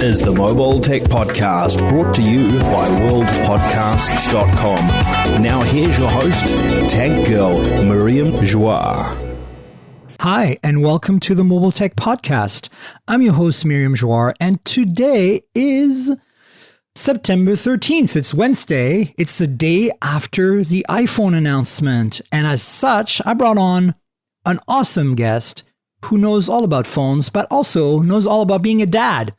is the Mobile Tech Podcast, brought to you by worldpodcasts.com. Now here's your host, Tech Girl, Miriam Joie. Hi, and welcome to the Mobile Tech Podcast. I'm your host, Miriam Joie, and today is September 13th. It's Wednesday. It's the day after the iPhone announcement. And as such, I brought on an awesome guest who knows all about phones, but also knows all about being a dad.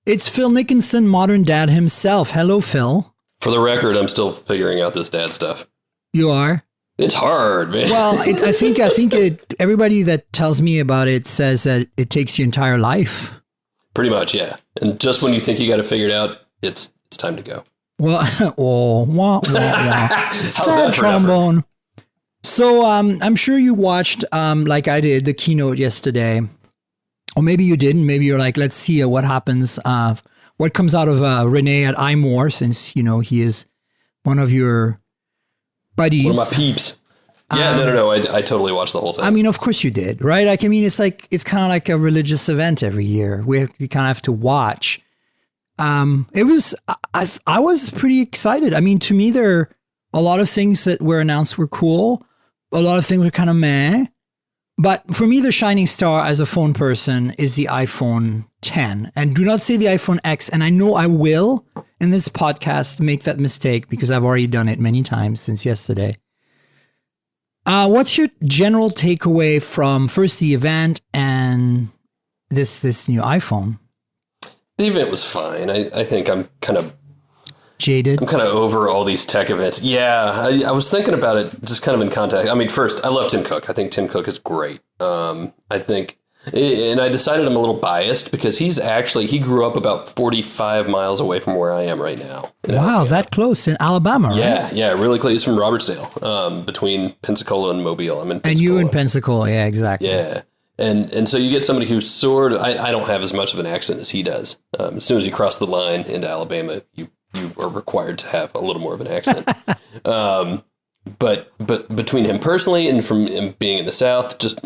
It's Phil Nickinson, modern dad himself. Hello, Phil. For the record, I'm still figuring out this dad stuff. You are? It's hard, man. Well, I think everybody that tells me about it says that it takes your entire life. Pretty much, yeah. And just when you think you got it figured out, it's time to go. Well, sad trombone. So I'm sure you watched, like I did, the keynote yesterday. Or maybe you didn't. Maybe you're like, let's see what happens, what comes out of Rene at iMore, since, you know, he is one of your buddies. One of my peeps. Yeah, no. I totally watched the whole thing. I mean, of course you did, right? Like, I mean, it's kind of like a religious event every year. We kind of have to watch. I was pretty excited. I mean, to me, there are a lot of things that were announced were cool. A lot of things were kind of meh. But for me, the shining star as a phone person is the iPhone 10. And do not say the iPhone X. And I know I will in this podcast make that mistake because I've already done it many times since yesterday. What's your general takeaway from first the event and this new iPhone? The event was fine. I think I'm kind of jaded. I'm kind of over all these tech events. Yeah, I was thinking about it just kind of in context. I mean, first, I love Tim Cook. I think Tim Cook is great. I think, and I decided I'm a little biased because he grew up about 45 miles away from where I am right now. Wow, that close in Alabama, right? Yeah, really close. He's from Robertsdale, between Pensacola and Mobile. I'm in Pensacola. And you in Pensacola, yeah, exactly. Yeah. And so you get somebody who's sort of, I don't have as much of an accent as he does. As soon as you cross the line into Alabama, you are required to have a little more of an accent. But between him personally and from him being in the South, just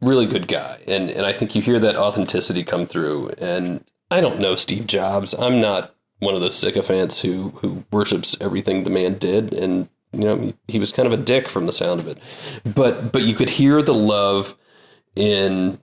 really good guy. And I think you hear that authenticity come through. And I don't know Steve Jobs. I'm not one of those sycophants who worships everything the man did. And, you know, he was kind of a dick from the sound of it. But you could hear the love in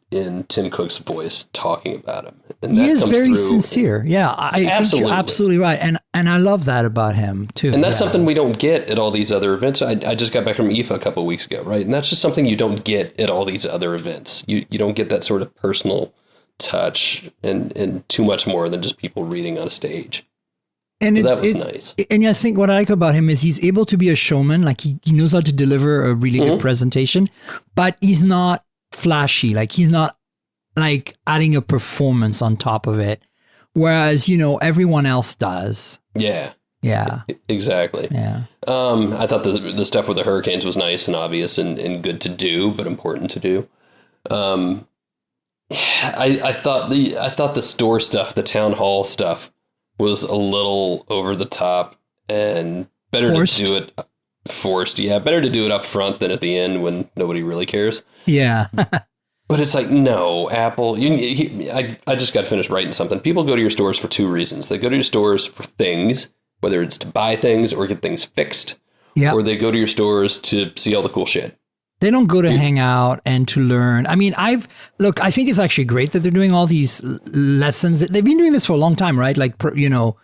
Tim Cook's voice talking about him. And he is very through. Sincere. Yeah, I think you're absolutely right. And I love that about him too. And that's something we don't get at all these other events. I just got back from IFA a couple of weeks ago, right? And that's just something you don't get at all these other events. You don't get that sort of personal touch and too much more than just people reading on a stage. And so that was nice. And I think what I like about him is he's able to be a showman. Like he knows how to deliver a really good presentation, but he's not flashy. Like he's not like adding a performance on top of it, whereas, you know, everyone else does. Yeah exactly. Yeah. I thought the stuff with the hurricanes was nice and obvious and good to do, but important to do. I thought the store stuff, the town hall stuff, was a little over the top and better forced. To do it forced. Yeah, better to do it up front than at the end when nobody really cares. Yeah. But it's like, no, Apple, I just got finished writing something. People go to your stores for two reasons. They go to your stores for things, whether it's to buy things or get things fixed, or they go to your stores to see all the cool shit. They don't go to hang out and to learn. I mean, I think it's actually great that they're doing all these lessons. They've been doing this for a long time, right? Like, you know,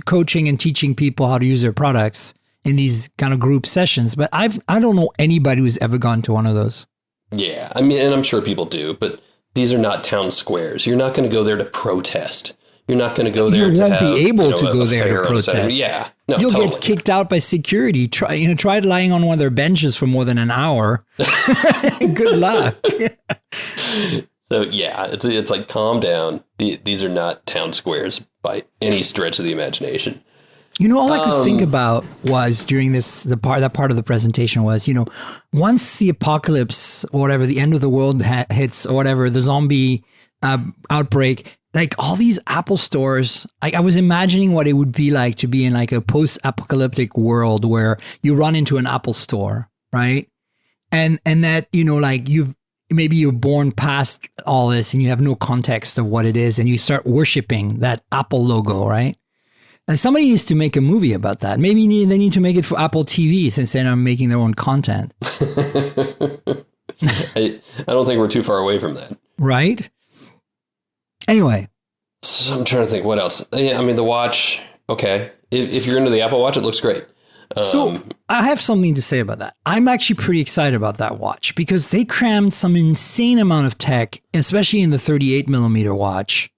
coaching and teaching people how to use their products in these kind of group sessions. But I don't know anybody who's ever gone to one of those. Yeah, I mean, and I'm sure people do, but these are not town squares. You're not going to go there to protest. You're not going to go there to have, be able to go there to protest. Yeah, no, you'll totally get kicked out by security. Try lying on one of their benches for more than an hour. Good luck. So yeah, it's like, calm down. These are not town squares by any stretch of the imagination. You know, all I could think about was during that part of the presentation was, you know, once the apocalypse or whatever, the end of the world hits or whatever, the zombie outbreak, like all these Apple stores, I was imagining what it would be like to be in like a post-apocalyptic world where you run into an Apple store, right? And that, you know, like maybe you're born past all this and you have no context of what it is, and you start worshiping that Apple logo, right? And somebody needs to make a movie about that. Maybe they need to make it for Apple TV since they're not making their own content. I don't think we're too far away from that. Right? Anyway. So I'm trying to think what else. Yeah, I mean, the watch, okay. If you're into the Apple Watch, it looks great. So I have something to say about that. I'm actually pretty excited about that watch because they crammed some insane amount of tech, especially in the 38 millimeter watch.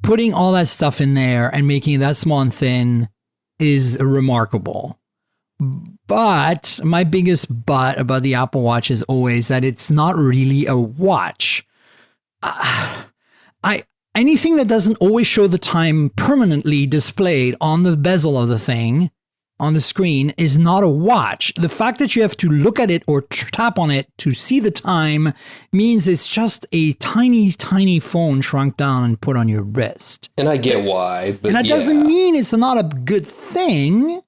Putting all that stuff in there and making it that small and thin is remarkable. But my biggest but about the Apple Watch is always that it's not really a watch. Anything that doesn't always show the time permanently displayed on the bezel of the thing, on the screen, is not a watch. The fact that you have to look at it or tap on it to see the time means it's just a tiny, tiny phone shrunk down and put on your wrist. And I get why. But and that doesn't mean it's not a good thing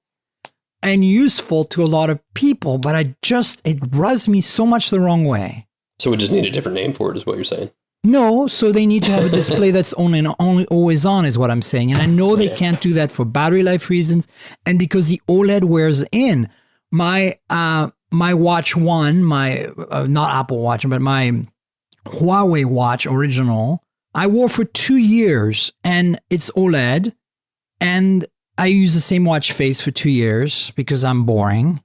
and useful to a lot of people, but it rubs me so much the wrong way. So we just need a different name for it, is what you're saying? No, so they need to have a display that's only always on, is what I'm saying. And I know they can't do that for battery life reasons, and because the OLED wears in. My Watch One, my not Apple Watch, but my Huawei Watch original, I wore for 2 years, and it's OLED, and I use the same watch face for 2 years because I'm boring.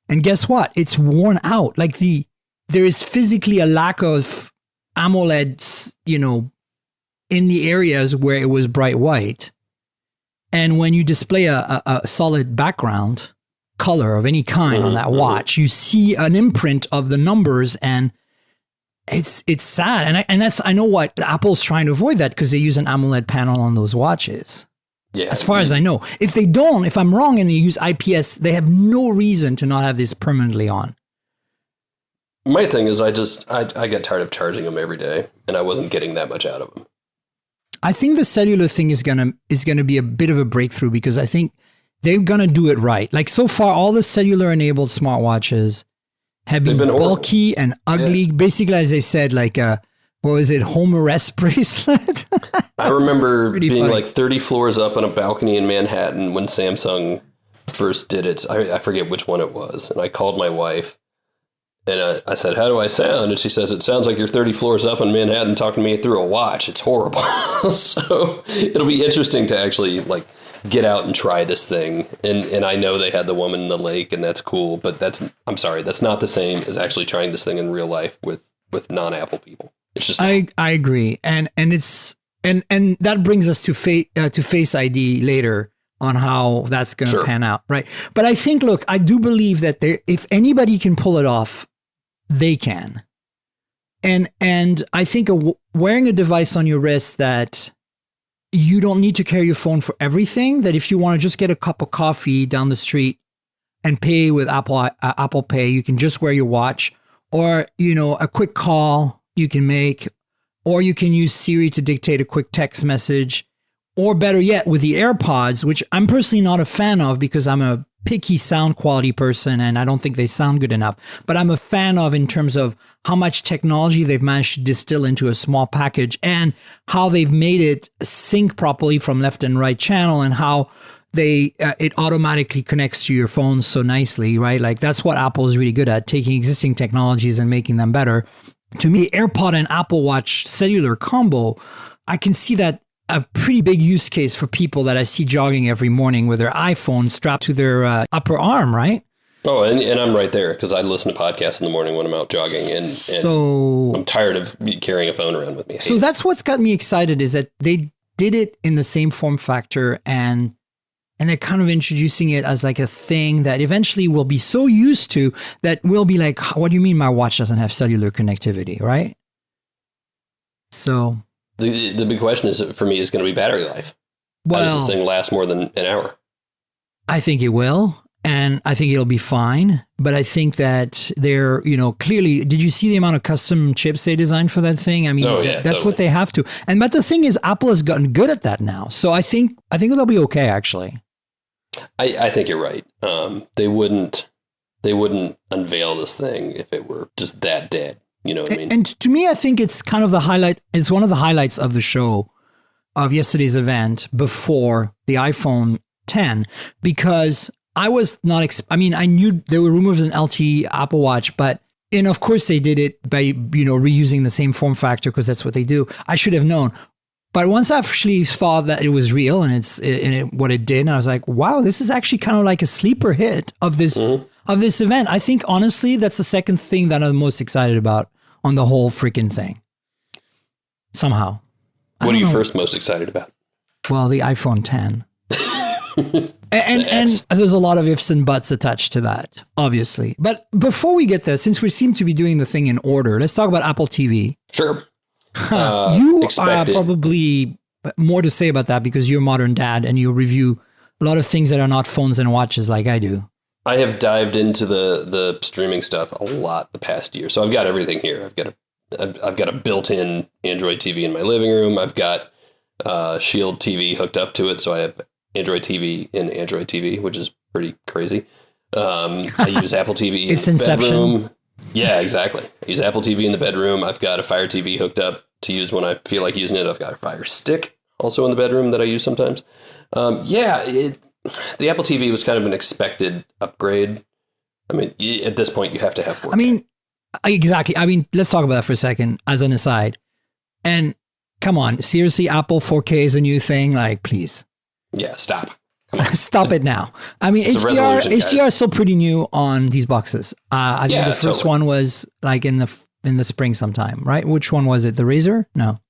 And guess what? It's worn out. Like there is physically a lack of AMOLED, in the areas where it was bright white. And when you display a solid background color of any kind on that watch, you see an imprint of the numbers, and it's sad. And I know what Apple's trying to avoid that because they use an AMOLED panel on those watches. Yeah. As far as I know, if they don't, if I'm wrong and they use IPS, they have no reason to not have this permanently on. My thing is I got tired of charging them every day, and I wasn't getting that much out of them. I think the cellular thing is gonna be a bit of a breakthrough because I think they're gonna do it right. Like so far, all the cellular enabled smartwatches have been bulky and ugly. Yeah. Basically, as I said, like what was it, home arrest bracelet? I remember being funny. Like 30 floors up on a balcony in Manhattan when Samsung first did it. I forget which one it was, and I called my wife. And I said, how do I sound? And she says, it sounds like you're 30 floors up in Manhattan talking to me through a watch. It's horrible. So it'll be interesting to actually get out and try this thing. And I know they had the woman in the lake, and that's cool. But that's not the same as actually trying this thing in real life with non-Apple people. It's just I agree. And that brings us to Face ID later on how that's going to pan out. Right. But I think, look, I do believe that if anybody can pull it off, they can. And I think wearing a device on your wrist that you don't need to carry your phone for everything, that if you want to just get a cup of coffee down the street and pay with Apple Pay, you can just wear your watch, or, a quick call you can make, or you can use Siri to dictate a quick text message, or better yet, with the AirPods, which I'm personally not a fan of because I'm a picky sound quality person and I don't think they sound good enough, but I'm a fan of in terms of how much technology they've managed to distill into a small package and how they've made it sync properly from left and right channel, and how it automatically connects to your phone so nicely, right? Like that's what Apple is really good at, taking existing technologies and making them better. To me, AirPod and Apple Watch cellular combo, I can see that a pretty big use case for people that I see jogging every morning with their iPhone strapped to their upper arm, right? Oh, and I'm right there because I listen to podcasts in the morning when I'm out jogging, and so I'm tired of carrying a phone around with me. So that's what's got me excited, is that they did it in the same form factor, and they're kind of introducing it as like a thing that eventually we'll be so used to that we'll be like, what do you mean my watch doesn't have cellular connectivity, right? So the big question is, for me, is going to be battery life. How does this thing last more than an hour? I think it will, and I think it'll be fine. But I think that they're, clearly, did you see the amount of custom chips they designed for that thing? I mean, that's totally what they have to. But the thing is, Apple has gotten good at that now. So I think it'll be okay, actually. I think you're right. They wouldn't unveil this thing if it were just that dead. You know what I mean? And to me, I think it's kind of the highlight. It's one of the highlights of the show, of yesterday's event before the iPhone 10, because I was not. I mean, I knew there were rumors of an LTE Apple Watch, but and of course they did it by reusing the same form factor because that's what they do. I should have known. But once I actually thought that it was real and what it did, and I was like, wow, this is actually kind of like a sleeper hit of this event. I think, honestly, that's the second thing that I'm most excited about on the whole freaking thing. Somehow. What are you first most excited about? Well, the iPhone 10. and there's a lot of ifs and buts attached to that, obviously. But before we get there, since we seem to be doing the thing in order, let's talk about Apple TV. Sure. You are probably more to say about that because you're a modern dad and you review a lot of things that are not phones and watches like I do. I have dived into the streaming stuff a lot the past year. So I've got everything here. I've got a built-in Android TV in my living room. I've got Shield TV hooked up to it. So I have Android TV in Android TV, which is pretty crazy. I use Apple TV in the bedroom. Yeah, exactly. I use Apple TV in the bedroom. I've got a Fire TV hooked up to use when I feel like using it. I've got a Fire Stick also in the bedroom that I use sometimes. The Apple TV was kind of an expected upgrade. I mean, at this point, you have to have 4K. I mean, exactly. I mean, let's talk about that for a second as an aside. And come on, seriously, Apple 4K is a new thing? Like, please. Yeah, stop. Stop it now. I mean, HDR is still pretty new on these boxes. I think the first one was like in the spring sometime, right? Which one was it? The Razor? No.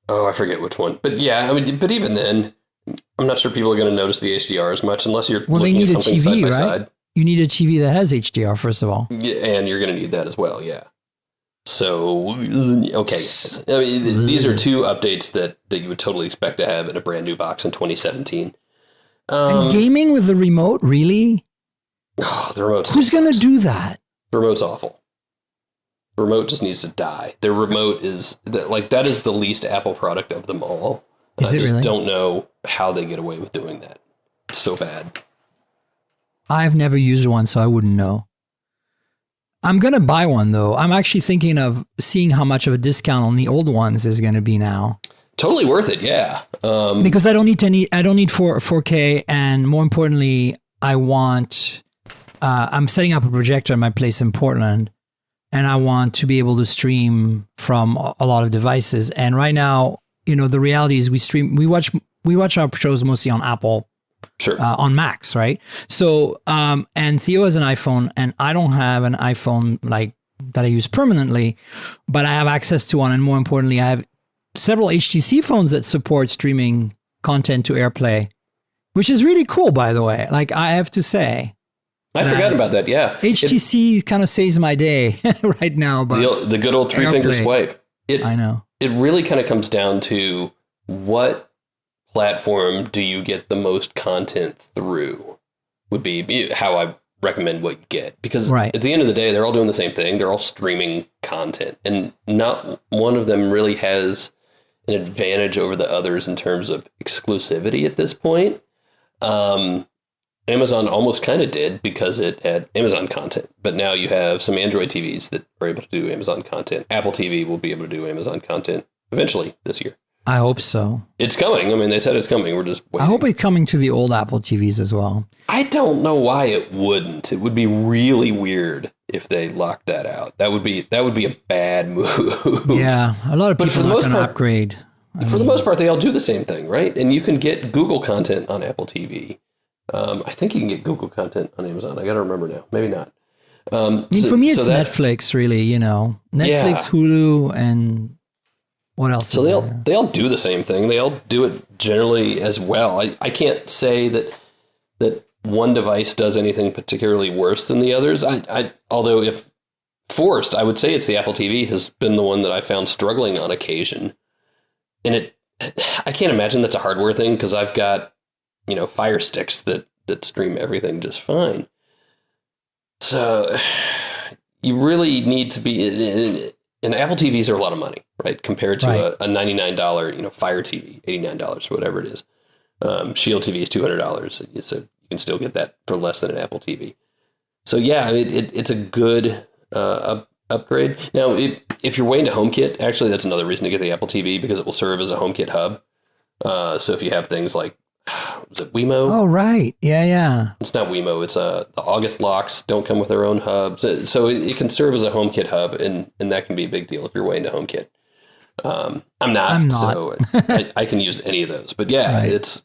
Oh, I forget which one. But yeah, I mean, but even then, I'm not sure people are going to notice the HDR as much unless you're looking at something side by side. You need a TV that has HDR, first of all. Yeah, and you're going to need that as well, yeah. So, okay, guys. I mean, these are two updates that you would totally expect to have in a brand new box in 2017. And gaming with the remote, really? Oh, the remote's Who's going to do that? The remote's awful. The remote just needs to die. Their remote is, that is the least Apple product of them all. Is it really? I just don't know how they get away with doing that. It's so bad. I've never used one, so I wouldn't know. I'm going to buy one, though. I'm actually thinking of seeing how much of a discount on the old ones is going to be now. Totally worth it, yeah. Because I don't need 4K, and more importantly, I'm setting up a projector in my place in Portland, and I want to be able to stream from a lot of devices. And right now, the reality is we watch our shows mostly on Apple. Sure. On Macs, right? So, and Theo has an iPhone, and I don't have an iPhone like that I use permanently, but I have access to one, and more importantly, I have several HTC phones that support streaming content to AirPlay, which is really cool, by the way. Like, I have to say, I forgot about that. Yeah, HTC kind of saves my day right now. But the good old 3-finger swipe. I know. It really kind of comes down to what platform do you get the most content through would be how I recommend what you get. Because at the end of the day, they're all doing the same thing. They're all streaming content. And not one of them really has an advantage over the others in terms of exclusivity at this point. Amazon almost kind of did because it had Amazon content. But now you have some Android TVs that are able to do Amazon content. Apple TV will be able to do Amazon content eventually this year. I hope so. It's coming. I mean, they said it's coming. We're just waiting. I hope it's coming to the old Apple TVs as well. I don't know why it wouldn't. It would be really weird if they locked that out. That would be a bad move. Yeah, a lot of people are not going to upgrade. For the most part, they all do the same thing, right? And you can get Google content on Apple TV. I think you can get Google content on Amazon. I got to remember now. Maybe not. For me, it's Netflix, really. Netflix, Hulu, and what else? So they all do the same thing. They all do it generally as well. I can't say that one device does anything particularly worse than the others. Although if forced, I would say it's the Apple TV has been the one that I found struggling on occasion. And I can't imagine that's a hardware thing because I've got, Fire Sticks that stream everything just fine. So you really need to be, and Apple TVs are a lot of money, right? Compared to a $99, Fire TV, $89, whatever it is. Shield TV is $200. So you can still get that for less than an Apple TV. So yeah, it's a good, a upgrade. Now, if you're way into HomeKit, actually, that's another reason to get the Apple TV, because it will serve as a HomeKit hub. So if you have things like, was it Wemo? Oh, right. Yeah. It's not Wemo. It's the August locks don't come with their own hubs. So it can serve as a HomeKit hub, and that can be a big deal if you're way into HomeKit. I'm not. So I can use any of those. But yeah, right.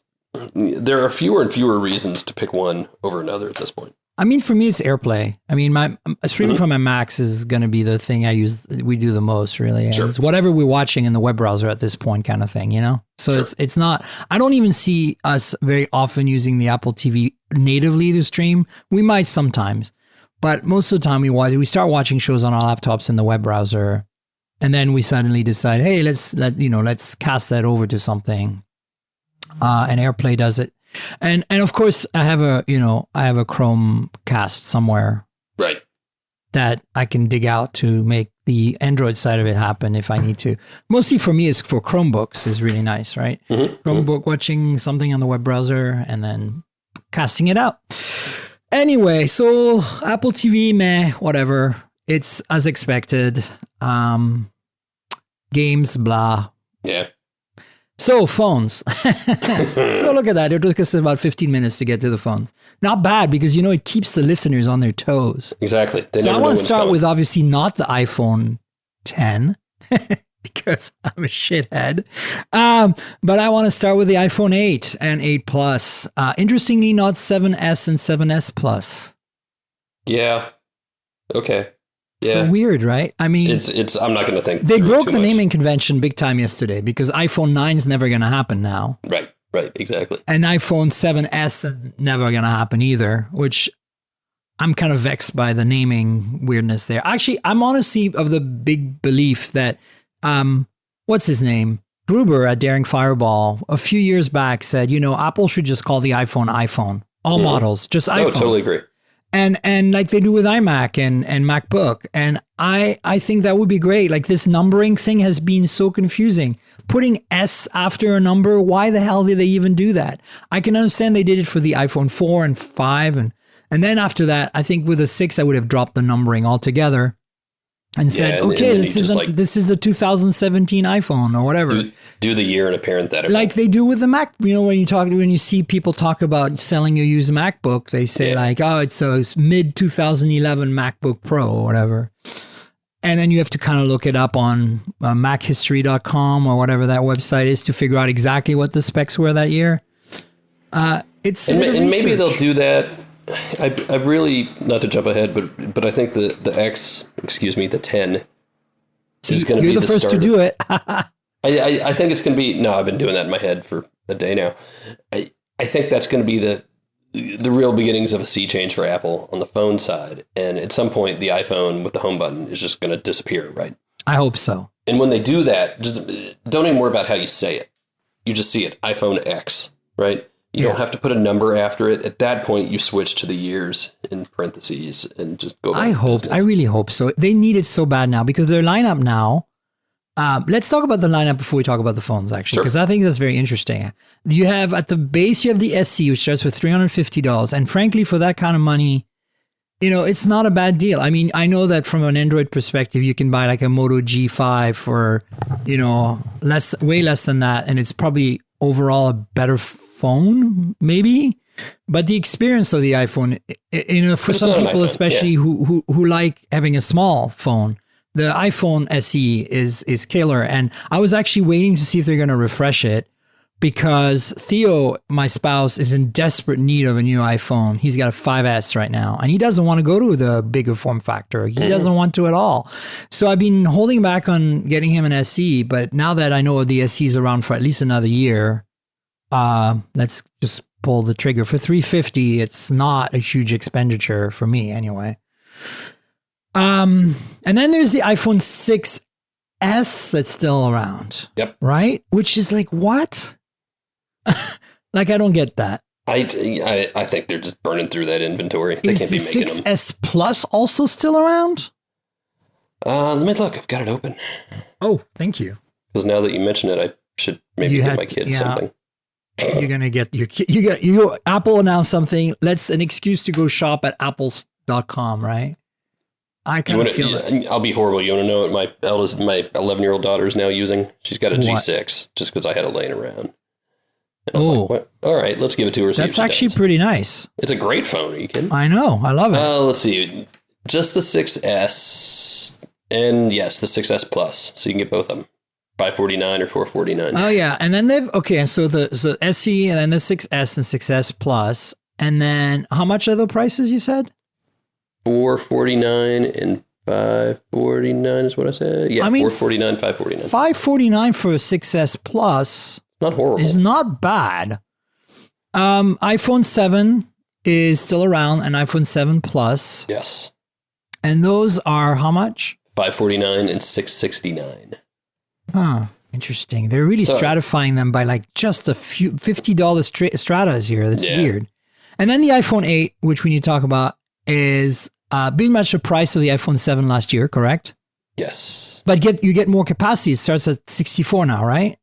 There are fewer and fewer reasons to pick one over another at this point. I mean, for me, it's AirPlay. I mean, my streaming from my Macs is going to be the thing we do the most, really. Sure. It's whatever we're watching in the web browser at this point kind of thing, you know? So sure. It's not, I don't even see us very often using the Apple TV natively to stream. We might sometimes, but most of the time we start watching shows on our laptops in the web browser, and then we suddenly decide, hey, let's cast that over to something. And AirPlay does it. And of course I have a Chromecast somewhere, right, that I can dig out to make the Android side of it happen if I need to. Mostly for me, is for Chromebooks is really nice, right? Mm-hmm. Chromebook, watching something on the web browser and then casting it out. Anyway, so Apple TV, meh, whatever. It's as expected. Games, blah. Yeah. So phones. So look at that. It took us about 15 minutes to get to the phones. Not bad, because, it keeps the listeners on their toes. Exactly. So I want to start with, obviously, not the iPhone 10 because I'm a shithead. But I want to start with the iPhone 8 and 8 Plus. Interestingly, not 7S and 7S Plus. Yeah. Okay. Yeah. So weird, right? I mean, it's. I'm not going to think they broke the naming convention big time yesterday, because iPhone 9 is never going to happen now. Right, exactly. And iPhone 7S is never going to happen either, which I'm kind of vexed by the naming weirdness there. Actually, I'm honestly of the big belief that, what's his name? Gruber at Daring Fireball a few years back said, Apple should just call the iPhone. All models, just iPhone. I totally agree. And like they do with iMac and MacBook. And I think that would be great. Like, this numbering thing has been so confusing. Putting S after a number, why the hell did they even do that? I can understand they did it for the iPhone 4 and 5. And then after that, I think with the 6, I would have dropped the numbering altogether and said, okay, this is a 2017 iPhone or whatever. Do the year in a parenthetical. Like they do with the Mac. When you see people talk about selling a used MacBook, they say it's a mid 2011 MacBook Pro or whatever. And then you have to kind of look it up on machistory.com or whatever that website is to figure out exactly what the specs were that year. And maybe they'll do that. I really, not to jump ahead, but I think the 10 is going to be the first to do it. I think it's going to be, no, I've been doing that in my head for a day now. I think that's going to be the real beginnings of a sea change for Apple on the phone side. And at some point, the iPhone with the home button is just going to disappear, right? I hope so. And when they do that, just don't even worry about how you say it. You just see it, iPhone X, right? You don't have to put a number after it. At that point, you switch to the years in parentheses and just go back. I really hope so. They need it so bad now, because their lineup now. Let's talk about the lineup before we talk about the phones, actually, because I think that's very interesting. You have at the base, you have the SE, which starts with $350. And frankly, for that kind of money, it's not a bad deal. I mean, I know that from an Android perspective, you can buy like a Moto G5 for, way less than that. And it's probably overall a better phone, maybe, but the experience of the iPhone, for some people, especially who like having a small phone, the iPhone SE is killer. And I was actually waiting to see if they're going to refresh it, because Theo, my spouse, is in desperate need of a new iPhone. He's got a 5S right now, and he doesn't want to go to the bigger form factor. He doesn't want to at all. So I've been holding back on getting him an SE, but now that I know the SE is around for at least another year, let's just pull the trigger. For $350, it's not a huge expenditure for me anyway. And then there's the iPhone 6S that's still around. Yep. Right? Which is like, what? Like, I don't get that. I think they're just burning through that inventory. They can't be making them. Is the 6S Plus also still around? Let me look. I've got it open. Oh, thank you. Because now that you mention it, I should maybe get my kid something. You're going to get your kid. Apple announced something. An excuse to go shop at apples.com, right? I kind of feel it. I'll be horrible. You want to know what my 11-year-old daughter is now using? She's got a G6 just because I had it laying around. And I was like, what? All right, let's give it to her. That's actually pretty nice. It's a great phone. Are you kidding? I know. I love it. Let's see. Just the 6S and yes, the 6S Plus. So you can get both of them. $549 or $449. Oh yeah, and then so the SE and then the 6S and 6S Plus, and then how much are the prices you said? $449 and $549 is what I said. Yeah, I mean, $449, $549. $549 for a 6S Plus. Not horrible. Is not bad. iPhone 7 is still around, and iPhone 7 Plus. Yes. And those are how much? $549 and $669. Huh. Interesting. They're really stratifying them by like just a few $50 stratas here. That's weird. And then the iPhone 8, which we need to talk about, is pretty much the price of the iPhone 7 last year, correct? Yes. But you get more capacity. It starts at 64 now, right?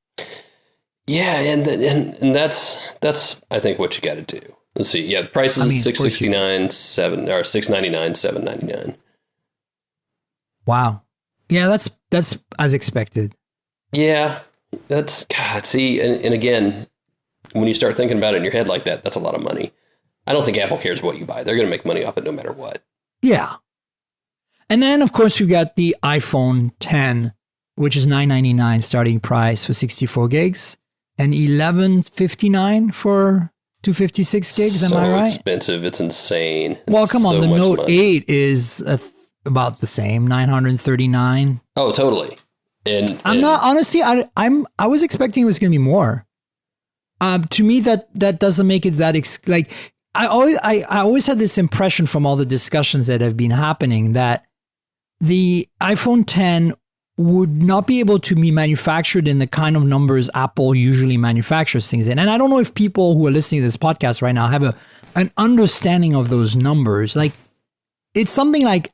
Yeah, and that's I think what you got to do. Let's see. Yeah, the price is $669, $699, $799. Wow. Yeah, that's as expected. Yeah, that's God. See, and again, when you start thinking about it in your head like that, that's a lot of money. I don't think Apple cares what you buy. They're going to make money off it no matter what. Yeah. And then, of course, we've got the iPhone 10, which is $999 starting price for 64 gigs and $1,159 for 256 gigs. Am I right? So expensive. It's insane. Well, come on. The Note 8 is about the same, $939. Oh, totally. And I'm not, honestly, I was expecting it was going to be more. To me, that doesn't make it that, I always had this impression from all the discussions that have been happening that the iPhone 10 would not be able to be manufactured in the kind of numbers Apple usually manufactures things in. And I don't know if people who are listening to this podcast right now have an understanding of those numbers. Like, it's something like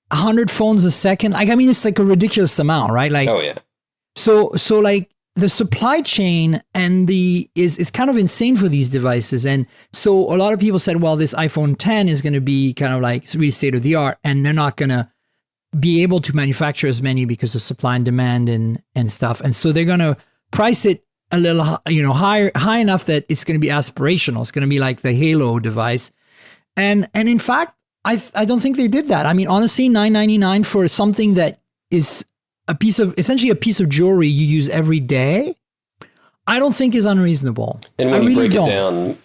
100 phones a second. Like, I mean, it's like a ridiculous amount, right? Like, oh yeah. So like, the supply chain and is kind of insane for these devices. And so a lot of people said, well, this iPhone 10 is going to be kind of like really state of the art, and they're not going to be able to manufacture as many because of supply and demand and stuff. And so they're going to price it a little, high enough that it's going to be aspirational. It's going to be like the Halo device. And in fact, I don't think they did that. I mean, honestly, $999 for something that is essentially a piece of jewelry you use every day, I don't think is unreasonable. And when you break it down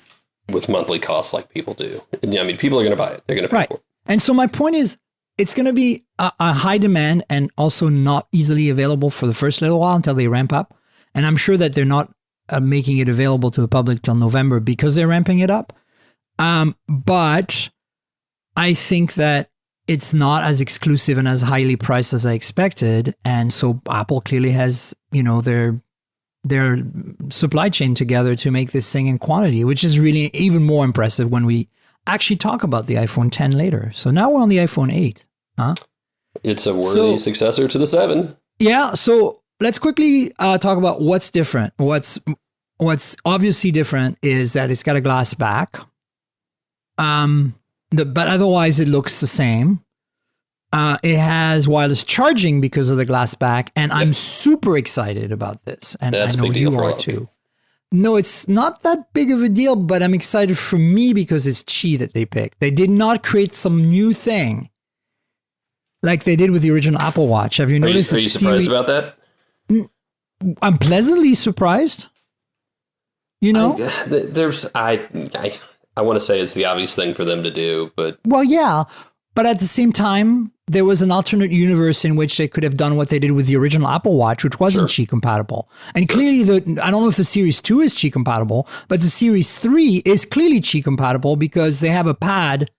with monthly costs like people do, I mean, people are going to buy it. They're going to pay for it. And so my point is, it's going to be a high demand and also not easily available for the first little while until they ramp up. And I'm sure that they're not making it available to the public till November because they're ramping it up. But I think that it's not as exclusive and as highly priced as I expected. And so Apple clearly has, their supply chain together to make this thing in quantity, which is really even more impressive when we actually talk about the iPhone 10 later. So now we're on the iPhone 8. Huh? It's a worthy successor to the 7. Yeah. So let's quickly talk about what's different. What's obviously different is that it's got a glass back. But otherwise it looks the same. It has wireless charging because of the glass back, and I'm super excited about this. And that's I know you are too. No, it's not that big of a deal, but I'm excited for me because it's Qi that they picked. They did not create some new thing like they did with the original Apple Watch. Have you noticed? Are you surprised about that? I'm pleasantly surprised. I want to say it's the obvious thing for them to do, but... Well, yeah, but at the same time, there was an alternate universe in which they could have done what they did with the original Apple Watch, which wasn't Qi compatible. And clearly, I don't know if the Series 2 is Qi compatible, but the Series 3 is clearly Qi compatible because they have a pad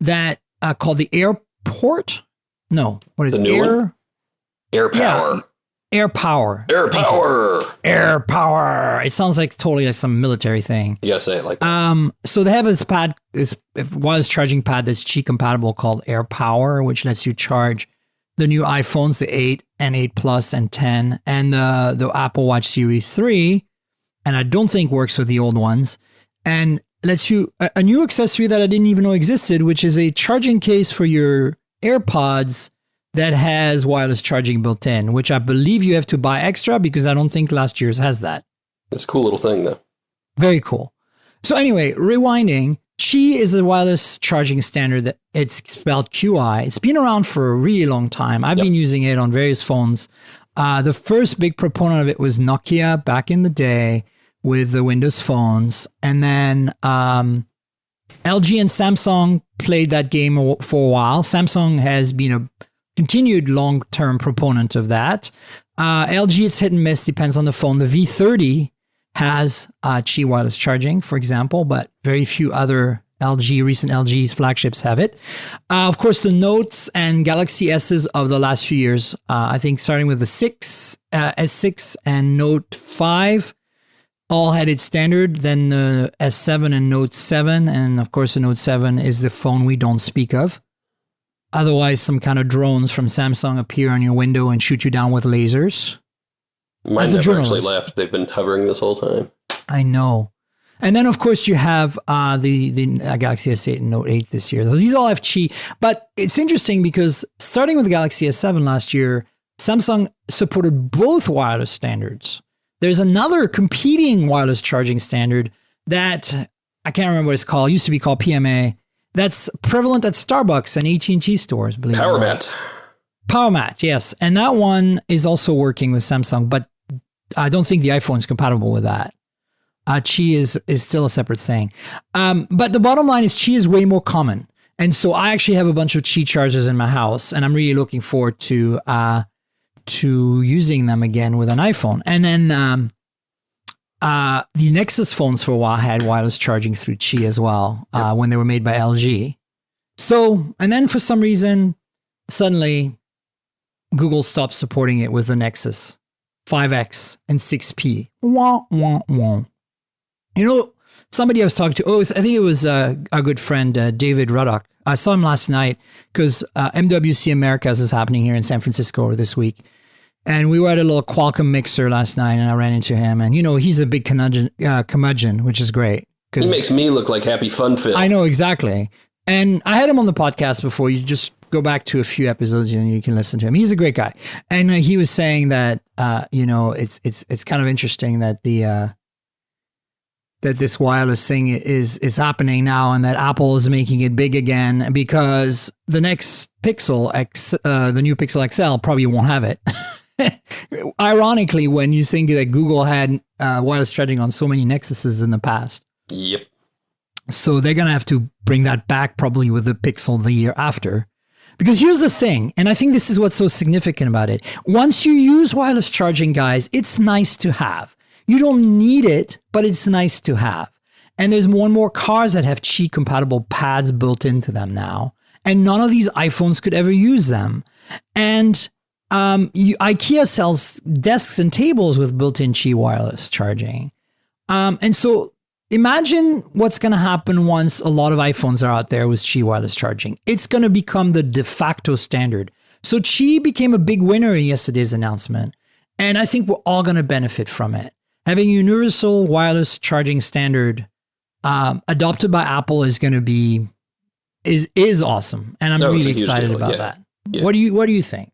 that called the AirPort. No, what is it? Air Power. Yeah. Air Power. Air Power. Air Power. It sounds like totally like some military thing. You gotta say it like that. So they have this pad, this wireless charging pad that's Qi compatible called Air Power, which lets you charge the new iPhones, the 8 and 8 Plus and 10, and the Apple Watch Series 3. And I don't think works with the old ones. And lets you a new accessory that I didn't even know existed, which is a charging case for your AirPods that has wireless charging built in, which I believe you have to buy extra because I don't think last year's has that. It's a cool little thing, though. Very cool. So anyway, rewinding, Qi is a wireless charging standard that it's spelled QI. It's been around for a really long time. I've been using it on various phones. The first big proponent of it was Nokia back in the day with the Windows phones. And then LG and Samsung played that game for a while. Samsung has been a continued long-term proponent of that. LG, it's hit and miss, depends on the phone. The V30 has Qi wireless charging, for example, but very few other recent LG flagships have it. Of course, the Notes and Galaxy S's of the last few years, I think starting with the S6 and Note 5, all had it standard. Then the S7 and Note 7, and of course the Note 7 is the phone we don't speak of. Otherwise, some kind of drones from Samsung appear on your window and shoot you down with lasers. Mine never actually left. They've been hovering this whole time. I know. And then, of course, you have the Galaxy S8 and Note 8 this year. These all have Qi. But it's interesting because starting with the Galaxy S7 last year, Samsung supported both wireless standards. There's another competing wireless charging standard that I can't remember what it's called. It used to be called PMA. That's prevalent at Starbucks and AT&T stores. Believe Power Mat. Power Mat, yes. And that one is also working with Samsung, but I don't think the iPhone is compatible with that. Qi is still a separate thing. But the bottom line is Qi is way more common. And so I actually have a bunch of Qi chargers in my house, and I'm really looking forward to using them again with an iPhone. And then the Nexus phones for a while had wireless charging through Qi as well, when they were made by LG. So, and then for some reason, suddenly Google stopped supporting it with the Nexus 5X and 6P. Wah, wah, wah. You know, somebody I was talking to, I think it was our good friend, David Ruddock. I saw him last night because MWC Americas is happening here in San Francisco this week. And we were at a little Qualcomm mixer last night and I ran into him. And, you know, he's a big curmudgeon, which is great. He makes me look like Happy Fun Phil. I know, exactly. And I had him on the podcast before. You just go back to a few episodes and you can listen to him. He's a great guy. And he was saying that, you know, it's kind of interesting that that this wireless thing is happening now and that Apple is making it big again because the next Pixel X, the new Pixel XL probably won't have it. Ironically, when you think that Google had wireless charging on so many Nexuses in the past. Yep. So they're going to have to bring that back probably with the Pixel the year after. Because here's the thing, and I think this is what's so significant about it. Once you use wireless charging, guys, it's nice to have. You don't need it, but it's nice to have. And there's more and more cars that have Qi compatible pads built into them now. And none of these iPhones could ever use them. And IKEA sells desks and tables with built-in Qi wireless charging. And so imagine what's going to happen once a lot of iPhones are out there with Qi wireless charging. It's going to become the de facto standard. So Qi became a big winner in yesterday's announcement. And I think we're all going to benefit from it. Having a universal wireless charging standard adopted by Apple is going to be is awesome, and I'm really excited about that. Yeah. What do you think?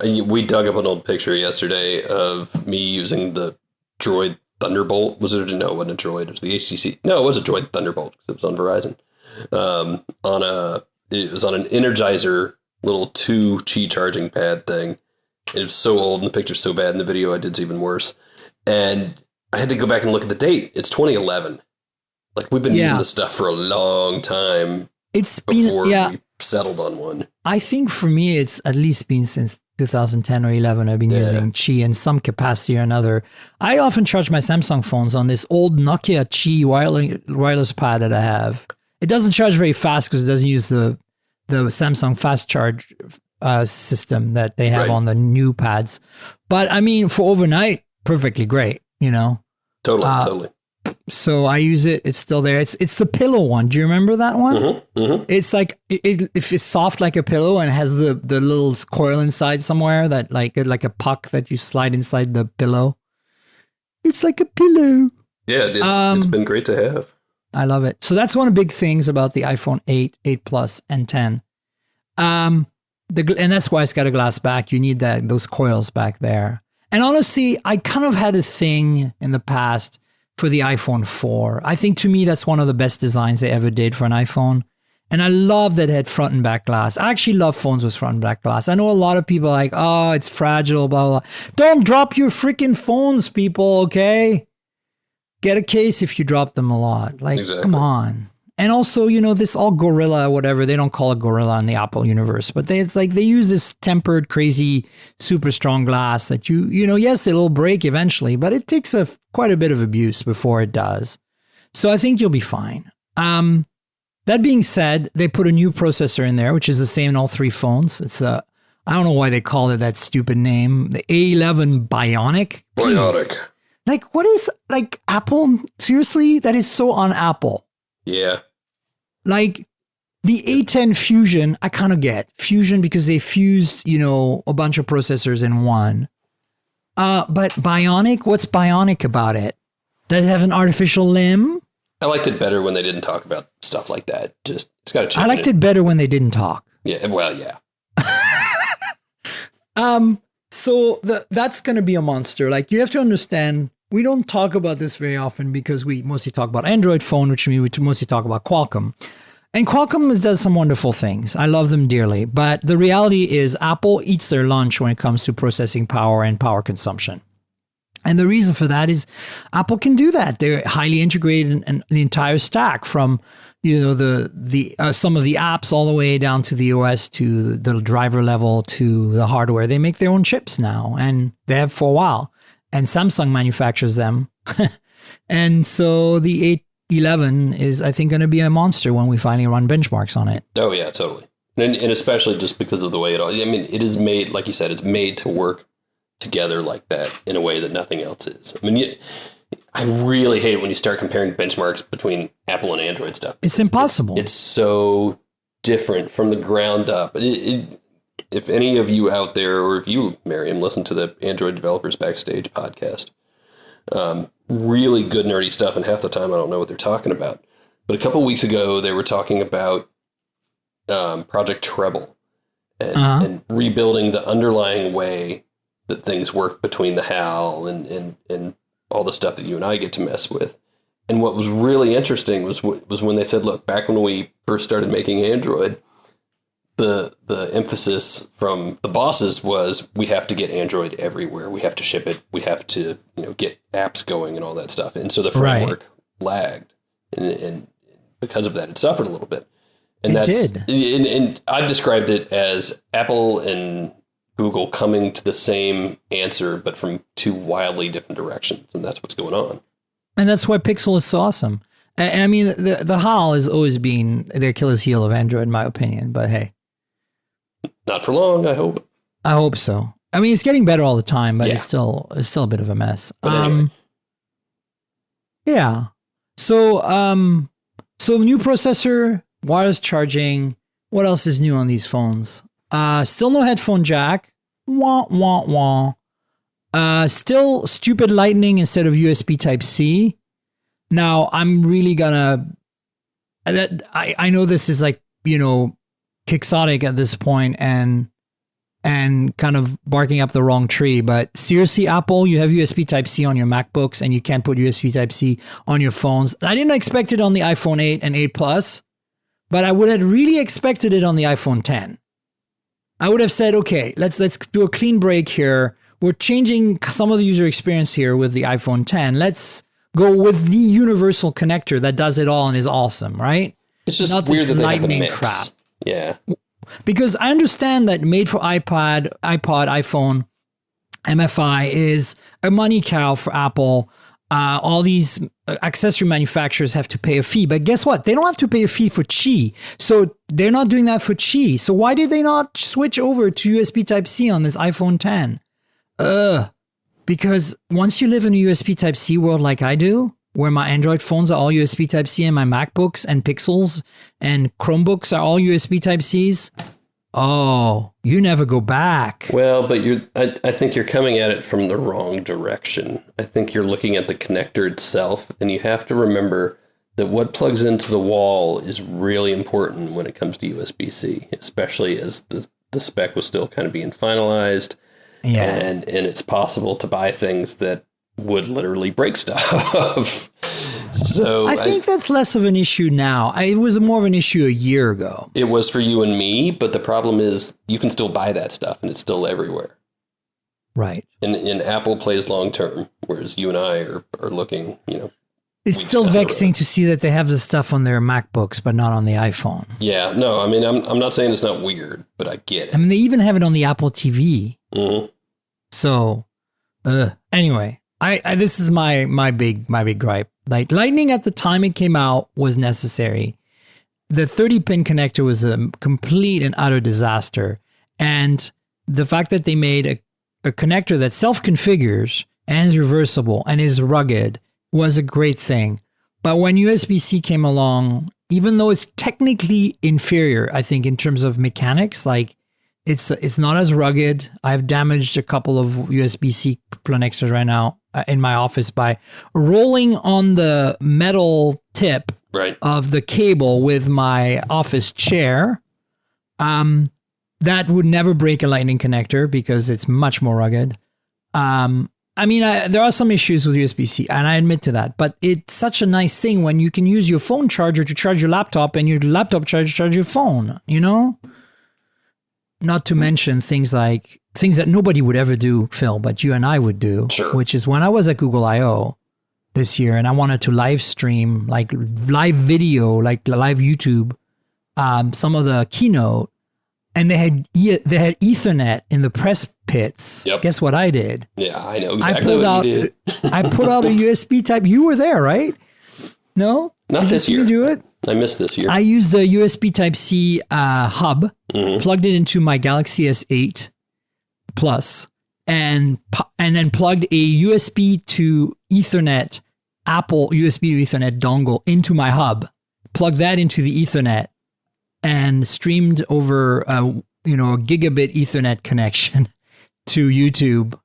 We dug up an old picture yesterday of me using the Droid Thunderbolt. Was it? No, it wasn't a Droid. It was the HTC. No, it was a Droid Thunderbolt because it was on Verizon. It was on an Energizer little 2 Qi charging pad thing. It was so old, and the picture's so bad in the video, I did even worse. And I had to go back and look at the date. It's 2011. Like, we've been using this stuff for a long time. It's before we settled on one. I think for me, it's at least been since 2010 or 11. I've been using Qi in some capacity or another. I often charge my Samsung phones on this old Nokia Qi wireless pad that I have. It doesn't charge very fast because it doesn't use the Samsung fast charge system that they have on the new pads. But I mean, for overnight, perfectly great, you know? Totally. So I use it. It's still there. It's the pillow one. Do you remember that one? Mm-hmm, mm-hmm. It's like, if it's soft like a pillow and has the little coil inside somewhere that like a puck that you slide inside the pillow. It's like a pillow. Yeah, it's been great to have. I love it. So that's one of the big things about the iPhone 8, 8 Plus, and 10. And that's why it's got a glass back. You need those coils back there. And honestly, I kind of had a thing in the past for the iPhone 4. I think to me, that's one of the best designs they ever did for an iPhone. And I love that it had front and back glass. I actually love phones with front and back glass. I know a lot of people are like, oh, it's fragile, blah, blah, blah. Don't drop your freaking phones, people, okay? Get a case if you drop them a lot. Like, exactly. Come on. And also, this all Gorilla, whatever, they don't call it Gorilla in the Apple universe, but it's like they use this tempered, crazy, super strong glass that yes, it'll break eventually, but it takes quite a bit of abuse before it does. So I think you'll be fine. That being said, they put a new processor in there, which is the same in all three phones. It's I don't know why they call it that stupid name, the A11 Bionic. Bionic. Like, what is, Apple? Seriously? That is so on Apple. Yeah. Like, the A10 Fusion, I kind of get. Fusion because they fused, a bunch of processors in one. But Bionic, what's Bionic about it? Does it have an artificial limb? I liked it better when they didn't talk about stuff like that. Just, it's got a chip. I liked it better when they didn't talk. Yeah, well, yeah. So that's going to be a monster. Like, you have to understand, we don't talk about this very often because we mostly talk about Android phone, which means we mostly talk about Qualcomm. And Qualcomm does some wonderful things. I love them dearly. But the reality is Apple eats their lunch when it comes to processing power and power consumption. And the reason for that is Apple can do that. They're highly integrated in the entire stack from, the some of the apps all the way down to the OS to the driver level to the hardware. They make their own chips now, and they have for a while. And Samsung manufactures them. And so the A11 is, I think, going to be a monster when we finally run benchmarks on it. Oh, yeah, totally. And especially just because of the way it is made, like you said, it's made to work together like that in a way that nothing else is. I mean, I really hate it when you start comparing benchmarks between Apple and Android stuff. It's impossible. It's so different from the ground up. If any of you out there, or if you, Miriam, listen to the Android Developers Backstage podcast, really good nerdy stuff, and half the time I don't know what they're talking about. But a couple of weeks ago, they were talking about Project Treble and rebuilding the underlying way that things work between the HAL and all the stuff that you and I get to mess with. And what was really interesting was when they said, look, back when we first started making Android, the emphasis from the bosses was we have to get Android everywhere. We have to ship it. We have to get apps going and all that stuff. And so the framework lagged. And because of that, it suffered a little bit. And it did. And I've described it as Apple and Google coming to the same answer, but from two wildly different directions. And that's what's going on. And that's why Pixel is so awesome. And I mean, the HAL has always been the Achilles heel of Android, in my opinion. But hey. Not for long, I hope. I hope so. I mean, it's getting better all the time, but it's still a bit of a mess. But anyway. Yeah. So new processor, wireless charging. What else is new on these phones? Still no headphone jack. Wah, wah, wah. Still stupid Lightning instead of USB Type-C. Now, I'm really gonna... I know this is like, quixotic at this point and kind of barking up the wrong tree, but seriously, Apple, you have USB Type-C on your MacBooks and you can't put USB Type-C on your phones. I didn't expect it on the iPhone 8 and 8 Plus, but I would have really expected it on the iPhone 10. I would have said, okay, let's do a clean break here. We're changing some of the user experience here with the iPhone 10. Let's go with the universal connector that does it all and is awesome, right? It's just not weird that they Lightning have the mix. Crap. Yeah. Because I understand that made for iPod, iPhone, MFI is a money cow for Apple. All these accessory manufacturers have to pay a fee. But guess what? They don't have to pay a fee for Qi. So they're not doing that for Qi. So why did they not switch over to USB Type-C on this iPhone 10? Because once you live in a USB Type-C world like I do, where my Android phones are all USB Type-C and my MacBooks and Pixels and Chromebooks are all USB Type-Cs, you never go back. Well, but I think you're coming at it from the wrong direction. I think you're looking at the connector itself, and you have to remember that what plugs into the wall is really important when it comes to USB-C, especially as the spec was still kind of being finalized. Yeah. And it's possible to buy things that would literally break stuff. So I think that's less of an issue now. It was more of an issue a year ago. It was for you and me, but the problem is you can still buy that stuff and it's still everywhere. Right. And Apple plays long term, whereas you and I are looking, It's still vexing to see that they have this stuff on their MacBooks, but not on the iPhone. Yeah, no, I mean, I'm not saying it's not weird, but I get it. I mean, they even have it on the Apple TV. Mm-hmm. So, anyway, this is my big gripe. Like Lightning at the time it came out was necessary. The 30-pin connector was a complete and utter disaster, and the fact that they made a connector that self-configures and is reversible and is rugged was a great thing. But when USB-C came along, even though it's technically inferior, I think in terms of mechanics, like it's not as rugged. I've damaged a couple of USB-C connectors right now in my office by rolling on the metal tip of the cable with my office chair. That would never break a Lightning connector because it's much more rugged. I mean, there are some issues with USB-C, and I admit to that, but it's such a nice thing when you can use your phone charger to charge your laptop and your laptop charger to charge your phone, Not to mention things that nobody would ever do, Phil, but you and I would do, sure. Which is when I was at Google I.O. this year and I wanted to live stream, like live video, like live YouTube, some of the keynote, and they had Ethernet in the press pits. Yep. Guess what I did? Yeah, I know exactly what you did. I pulled out a USB type. You were there, right? No? Not this year. Did you do it? I missed this year. I used the USB Type-C hub, plugged it into my Galaxy S8 Plus, and then plugged a USB to Ethernet, Apple USB to Ethernet dongle into my hub, plugged that into the Ethernet, and streamed over a gigabit Ethernet connection to YouTube.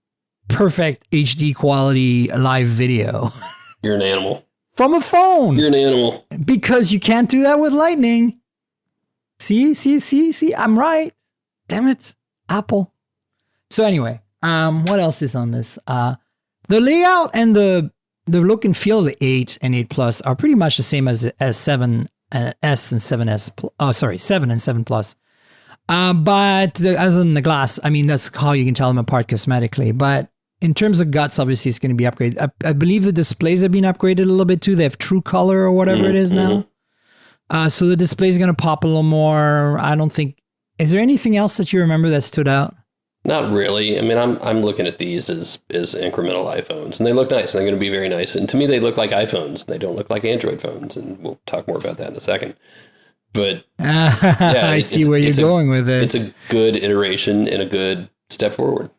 Perfect HD quality live video. You're an animal. From a phone. You're an animal. Because you can't do that with Lightning. See, I'm right. Damn it, Apple. So anyway, what else is on this? The layout and the look and feel of the 8 and 8 Plus are pretty much the same as 7S and 7S. 7 and 7 Plus. But as in the glass, I mean, that's how you can tell them apart cosmetically. But in terms of guts, obviously, it's going to be upgraded. I believe the displays have been upgraded a little bit too. They have True Color or whatever it is now. So the display is going to pop a little more. I don't think. Is there anything else that you remember that stood out? Not really. I mean, I'm looking at these as incremental iPhones, and they look nice. And they're going to be very nice. And to me, they look like iPhones. They don't look like Android phones. And we'll talk more about that in a second. But yeah, I see where you're going with this. It's a good iteration and a good step forward.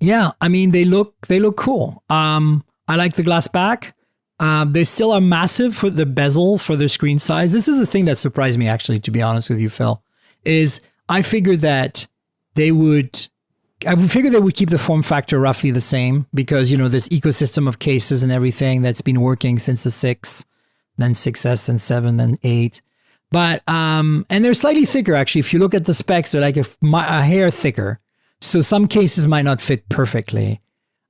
Yeah, I mean they look cool. I like the glass back. They still are massive for the bezel for their screen size. This is the thing that surprised me, actually, to be honest with you, Phil. Is I figured that they would keep the form factor roughly the same because this ecosystem of cases and everything that's been working since the 6, then 6S and 7, then 8. But and they're slightly thicker actually. If you look at the specs, they're like a hair thicker. So some cases might not fit perfectly.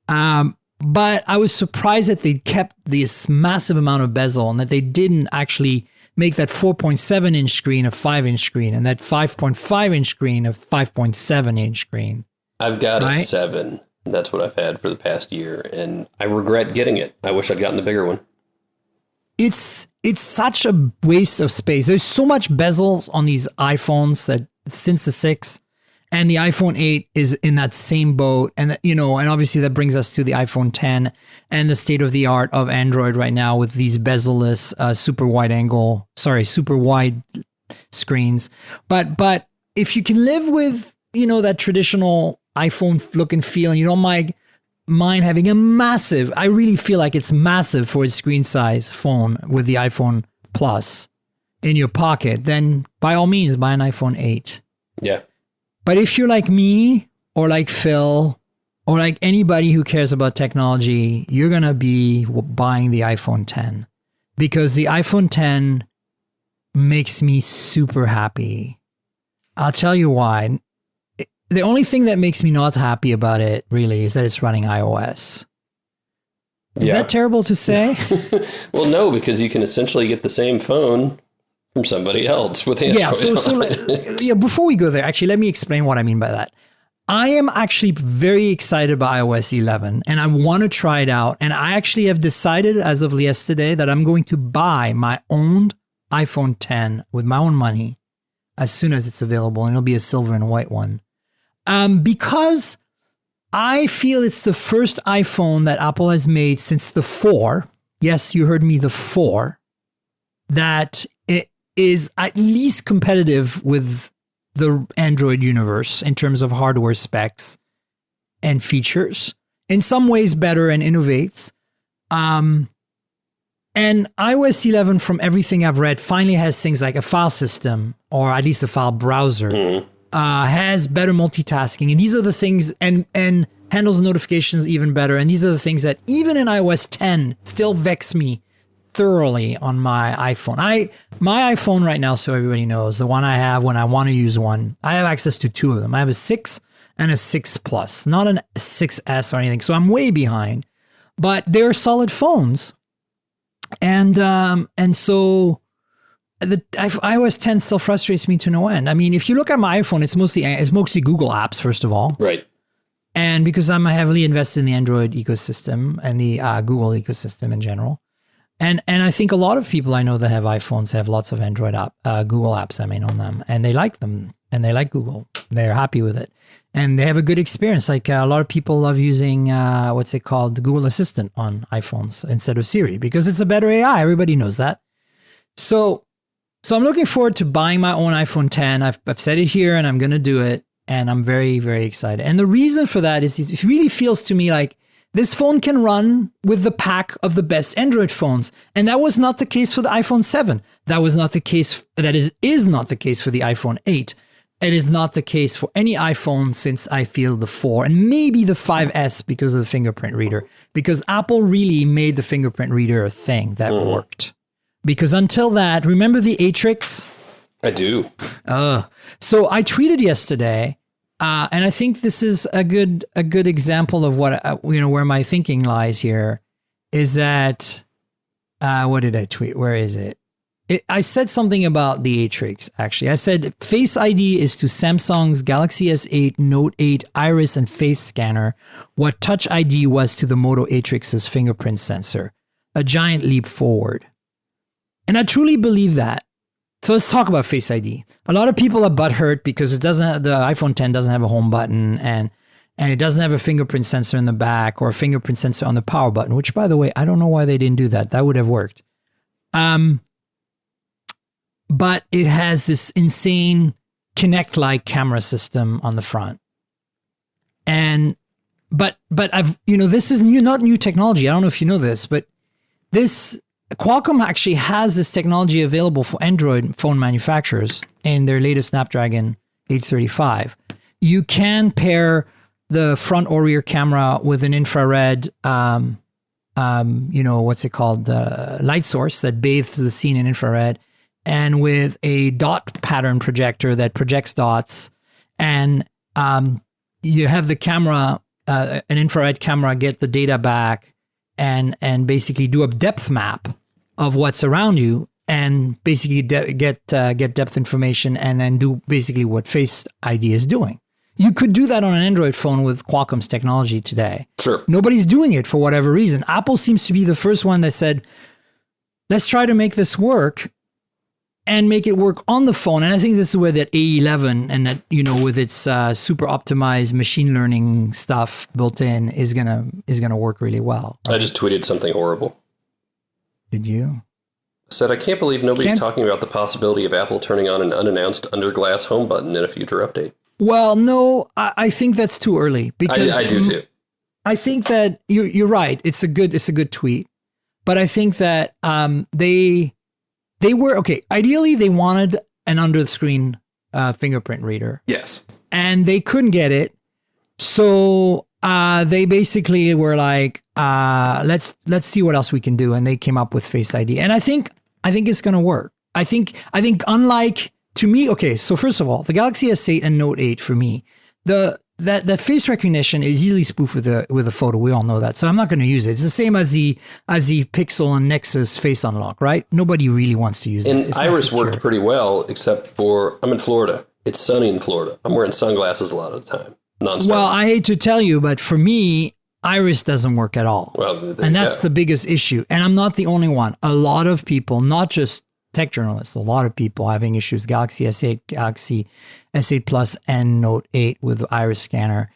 But I was surprised that they kept this massive amount of bezel and that they didn't actually make that 4.7 inch screen a 5 inch screen and that 5.5 inch screen a 5.7 inch screen. I've got a 7. That's what I've had for the past year. And I regret getting it. I wish I'd gotten the bigger one. It's such a waste of space. There's so much bezel on these iPhones that since the 6 and the iPhone 8 is in that same boat. And, and obviously that brings us to the iPhone 10 and the state of the art of Android right now with these bezel-less, super wide screens. But if you can live with, that traditional iPhone look and feel, and you don't mind having a massive, I really feel like it's massive for its screen size phone with the iPhone Plus in your pocket, then by all means buy an iPhone 8. Yeah. But if you're like me or like Phil or like anybody who cares about technology, you're going to be buying the iPhone 10 because the iPhone 10 makes me super happy. I'll tell you why. the only thing that makes me not happy about it really is that it's running iOS. Is that terrible to say? Well, no, because you can essentially get the same phone from somebody else with Android. Yeah, before we go there, actually, let me explain what I mean by that. I am actually very excited about iOS 11 and I want to try it out. And I actually have decided as of yesterday that I'm going to buy my own iPhone 10 with my own money as soon as it's available. And it'll be a silver and white one. Because I feel it's the first iPhone that Apple has made since the 4. Yes, you heard me, the 4. That it is at least competitive with the Android universe in terms of hardware specs and features. In some ways better and innovates. And iOS 11, from everything I've read, finally has things like a file system, or at least a file browser, has better multitasking. And these are the things, and handles notifications even better. And these are the things that even in iOS 10 still vex me thoroughly on my iPhone. My iPhone right now, so everybody knows, the one I have when I want to use one, I have access to 2 of them. I have a 6 and a 6 Plus, not a 6S or anything. So I'm way behind, but they're solid phones. And so the iOS 10 still frustrates me to no end. I mean, if you look at my iPhone, it's mostly Google apps, first of all. Right. And because I'm heavily invested in the Android ecosystem and the Google ecosystem in general. And I think a lot of people I know that have iPhones have lots of Android Google apps, I mean, on them, and they like them, and they like Google. They're happy with it, and they have a good experience. Like a lot of people love using what's it called, the Google Assistant on iPhones instead of Siri because it's a better AI. Everybody knows that. So I'm looking forward to buying my own iPhone 10. I've said it here, and I'm going to do it, and I'm very, very excited. And the reason for that is it really feels to me like this phone can run with the pack of the best Android phones. And that was not the case for the iPhone 7. That was not the case. That is not the case for the iPhone 8. It is not the case for any iPhone since I feel the 4 and maybe the 5S because of the fingerprint reader. Because Apple really made the fingerprint reader a thing that worked. Because until that, remember the Atrix? I do. So I tweeted yesterday. And I think this is a good example of what where my thinking lies here is that what did I tweet? Where is it? I said something about the Atrix. Actually, I said Face ID is to Samsung's Galaxy S8, Note 8, Iris, and Face Scanner what Touch ID was to the Moto Atrix's fingerprint sensor. A giant leap forward. And I truly believe that. So let's talk about Face ID. A lot of people are butthurt because the iPhone 10 doesn't have a home button and it doesn't have a fingerprint sensor in the back or a fingerprint sensor on the power button, which, by the way, I don't know why they didn't do that. That would have worked. But it has this insane Kinect-like camera system on the front. But this is not new technology. I don't know if you know this, but Qualcomm actually has this technology available for Android phone manufacturers in their latest Snapdragon 835. You can pair the front or rear camera with an infrared, light source that bathes the scene in infrared, and with a dot pattern projector that projects dots. And you have the camera, an infrared camera, get the data back and basically do a depth map of what's around you and basically get depth information and then do basically what Face ID is doing. You could do that on an Android phone with Qualcomm's technology today. Sure. Nobody's doing it for whatever reason. Apple seems to be the first one that said, let's try to make this work and make it work on the phone. And I think this is where that A11 and that, with its super optimized machine learning stuff built in is gonna work really well. I just tweeted something horrible. Did you? I said, I can't believe nobody's talking about the possibility of Apple turning on an unannounced under glass home button in a future update. Well, no, I think that's too early because I do too. I think that you're right. It's a good tweet, but I think that they were okay. Ideally, they wanted an under the screen fingerprint reader. Yes, and they couldn't get it, so they basically were like, let's see what else we can do, and they came up with Face ID, and I think it's gonna work. I think unlike. To me, okay, so first of all, the Galaxy S8 and Note 8 for me, that face recognition is easily spoofed with a photo. We all know that. So I'm not going to use it. It's the same as the Pixel and Nexus face unlock, right? Nobody really wants to use it. And Iris worked pretty well, except for I'm in Florida. It's sunny in Florida. I'm wearing sunglasses a lot of the time. Nonstop. Well, I hate to tell you, but for me, Iris doesn't work at all. Well, and that's the biggest issue. And I'm not the only one. A lot of people, not just tech journalists, a lot of people having issues, Galaxy S8, Galaxy S8 Plus, and Note 8 with the iris scanner.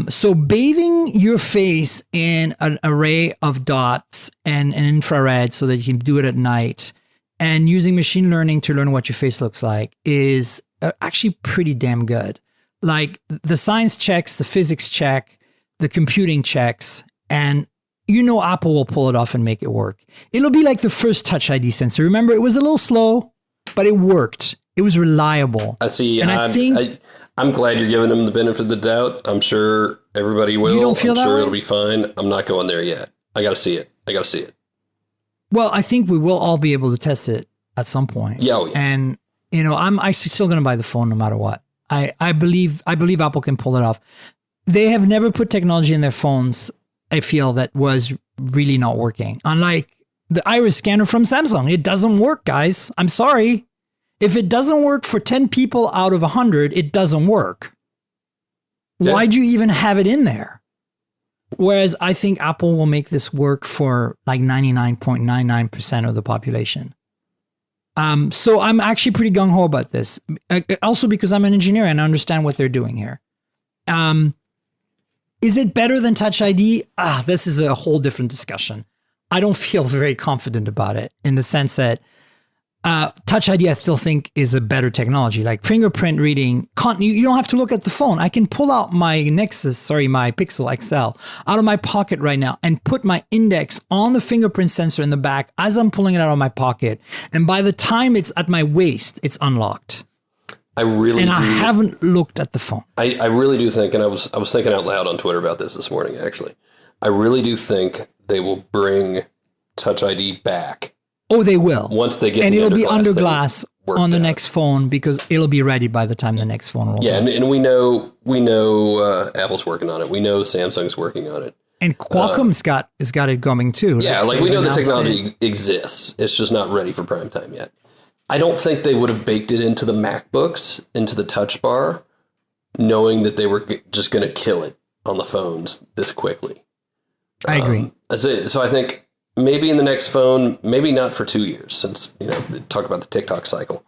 So bathing your face in an array of dots and an infrared so that you can do it at night and using machine learning to learn what your face looks like is actually pretty damn good. Like the science checks, the physics check, the computing checks, and Apple will pull it off and make it work. It'll be like the first Touch ID sensor. Remember, it was a little slow, but it worked. It was reliable. I see. And I'm glad you're giving them the benefit of the doubt. I'm sure everybody will. You don't feel that way? It'll be fine. I'm not going there yet. I got to see it. Well, I think we will all be able to test it at some point. Yeah. Oh, yeah. And, I'm actually still going to buy the phone no matter what. I believe Apple can pull it off. They have never put technology in their phones, I feel, that was really not working. Unlike the iris scanner from Samsung. It doesn't work, guys. I'm sorry. If it doesn't work for 10 people out of 100, it doesn't work. Yeah. Why'd you even have it in there? Whereas I think Apple will make this work for like 99.99% of the population. So I'm actually pretty gung-ho about this. Also because I'm an engineer and I understand what they're doing here. Is it better than Touch ID? This is a whole different discussion. I don't feel very confident about it in the sense that Touch ID I still think is a better technology. Like fingerprint reading, you don't have to look at the phone. I can pull out my my Pixel XL out of my pocket right now and put my index on the fingerprint sensor in the back as I'm pulling it out of my pocket. And by the time it's at my waist, it's unlocked. I haven't looked at the phone. I really do think, and I was thinking out loud on Twitter about this morning, actually. I really do think they will bring Touch ID back. Oh, they will. Once they get, and it'll be under glass on the next phone because it'll be ready by the time the next phone rolls. Yeah, and we know Apple's working on it. We know Samsung's working on it. And Qualcomm's got it coming too. Yeah, like we know the technology exists. It's just not ready for prime time yet. I don't think they would have baked it into the MacBooks, into the Touch Bar, knowing that they were just going to kill it on the phones this quickly. I agree. So I think maybe in the next phone, maybe not for 2 years, since talk about the TikTok cycle.